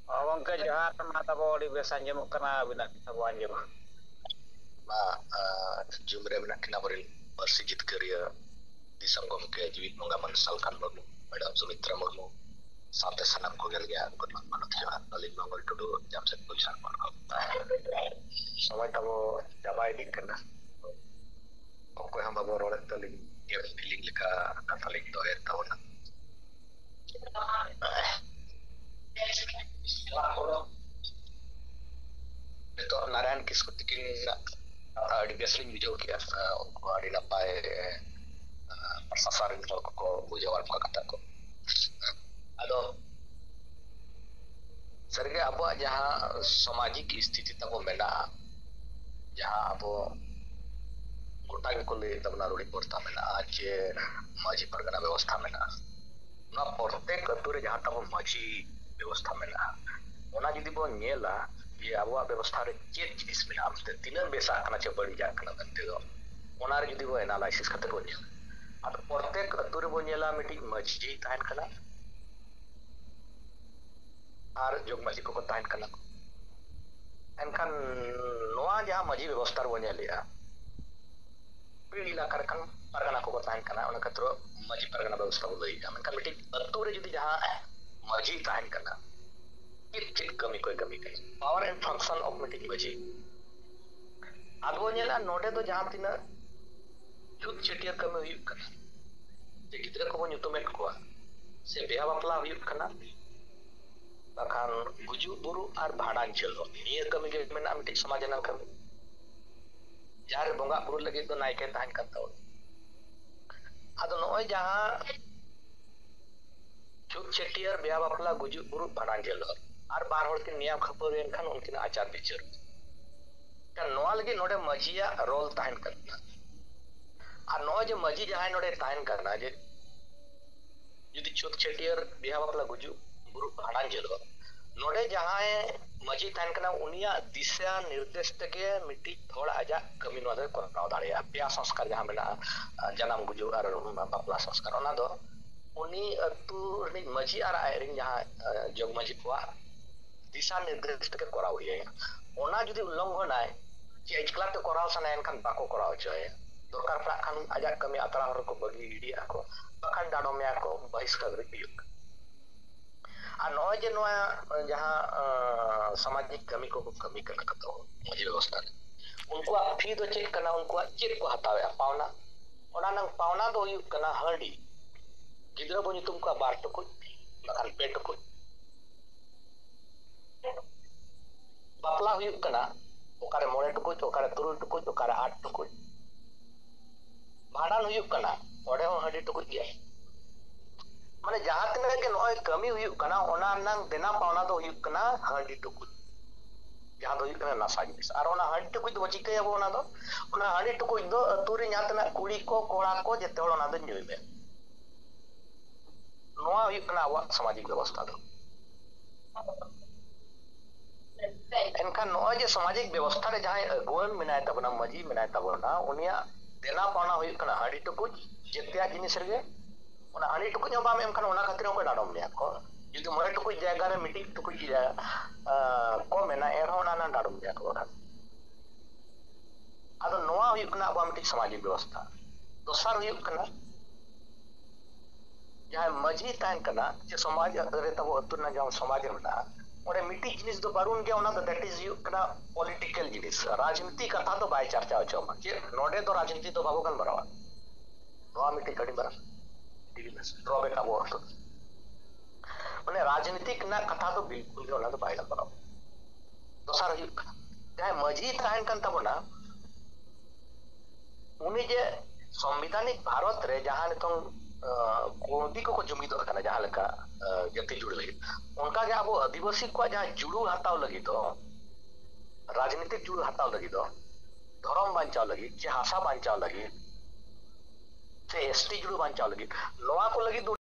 Gongke johar mata bo di besa anjemuk kana bina kita bo anjem. Ma jumre mena kina boril Persijit Kerja disanggom ke Jiwit Menggaman Salkan Murmu Madam Sumitra Murmu sampai sanam ko gel ya ko manut johar alin mangol tudu jam set tulisan mon ko. Samay tabo jamay din kana. Ko hamba bo rolet taling ya piling lika kataling to er tahun. Itu Narayan Kisko tikin di Gasling video kia untuk di lapai persafarin kalau ko bujawal ko kata ko. Ado सरगे अब जहाँ सामाजिक स्थिति तब मेला जहाँ अब गोटा को ले तबना रूढ़ी प्रथा में चे माझी परगना व्यवस्था में प्रत्येक अतुरे जहाँ तब माझी व्यवस्था में जुदी बो नेला ये अब व्यवस्था रे चेक जिनिस में आमते तीन बेसा कना चे बड़ी जा कना बनते दो ओनार जुदी बो एनालाइसिस करते बो नेला अब प्रत्येक अतुरे बो नेला मिटी माझी ताहन कना आर जोग माझी को ताहन कना एनखान नोआ जहाँ माझी व्यवस्था बो नेलिया पीढ़ी इलाका रे खान परगना को ताहन कना ओना कतरो माझी परगना व्यवस्था बो लई एनखान मिटी अतुरे जुदी जहाँ माझी ताहन कना चिट कमी कोई कमी कहीं power and function of meeting बची आगो नेला नोडे तो जहां तीन छुट छटिया कमी हुई कना जे गिद्रा को ᱧᱩᱛᱩᱢᱮᱫ ᱠᱚᱣᱟ से बेहा बापला हुई कना बखान गुजु बुरु आर भाडान चलो निया कमी के मेना मिटी समाज ना कमी जार बोंगा बुरु लगे तो नायके ताहन करता आदो नोय जहां छुट छटिया बेहा बापला गुजु बुरु भाडान चलो और बार होड़ के नियम खबर एनखान उनकिन आचार विचार का नोआ लगे नोडे मजिया रोल ताहन करना और नोआ जे मजी जहां नोडे ताहन करना जे जुदी छुट छटियर बिहा बापला गुजु बुरु भाडान जेलो नोडे जहां मजी ताहन करना उनिया दिशा निर्देश तके मिट्टी थोड़ा आजा कमी नोआ दे कराव दाड़िया प्या संस्कार जहां मेना जन्म गुजु और बापला संस्कार ओना दो उनी अतु रि मजी और आयरिंग जहां जोग मजी को दिशा निर्देश तक कराव हुई ओना जुदी उल्लंघन आए जे इजकला तो कराव सना एनखान बाको कराव चाहे दरकार पड़ा खान आजा कमी आतरा हर को बगी इडिया को बखान डाडो में को बहिष्कार हुयुक आ नय जे नोया जहां सामाजिक कमी को कमी करना कतो मजी व्यवस्था उनको फी दो चेक करना उनको चेक को हतावे पावना ओना नंग पावना दो हुयुक करना हंडी गिद्रा बो तुम का बार टुकुज बखान पे टुकुज बापला हुयुक कना ओकारे मोड़े टुकुज ओकारे तुरुल टुकुज ओकारे 8 टुकुज भाडान हुयुक कना ओडे हो हडी टुकुज गया माने जहां तने के नय कमी हुयुक कना ओना नंग देना पावना दो हुयुक कना हडी टुकुज जहां दो हुयुक कना नासा जिनिस और ओना हडी टुकुज दो चिके अब ओना हडी टुकुज दो अतुरी न्यातना कुड़ी को कोड़ा को जेते होड़ ओना दो न्युई में नोआ हुयुक कना आवा सामाजिक व्यवस्था दो एनखान नोय जे सामाजिक व्यवस्था रे जहां अगुवन मिनाय तबना मजी मिनाय तबना उनिया देना पावना हुयुक कना हडी टुकुज जेतिया जिनिस रे ओना हडी टुकुज बाम एमखान ओना खातिर को डाडम ने को जुदी मोरे टुकुज जायगा रे मिटी टुकुज को मेना एरो ओना ना डाडम ने को आदो नोआ हुयुक कना बा मिटी सामाजिक व्यवस्था दोसर हुयुक कना जहां मजी ताहन कना जे समाज रे तब अतुना जहां समाज में ओरे मिट्टी जिनिस दो बारुन के ओना दैट इज यू कना पॉलिटिकल जिनिस राजनीति कथा तो बाय चर्चा हो जे नोडे तो राजनीति तो बाबू गन बरावा नोआ मिट्टी कडी बरा दिविनस ड्रॉबैक अब तो माने राजनीतिक ना कथा तो बिल्कुल ओना तो बाय बरावा दोसर यू जहां मजी ताहन कन तबना उनी जे संवैधानिक भारत रे जहां नितों कोदी को जुमिदो कना जहां लका जति जुड़ लगी उनका के अब आदिवासी को जहां जुड़ू हताव लगी तो राजनीतिक जुड़ू हताव लगी तो धर्म बांचाव लगी जे भाषा बांचाव लगी से एसटी जुड़ू बांचाव लगी नोआ को लगी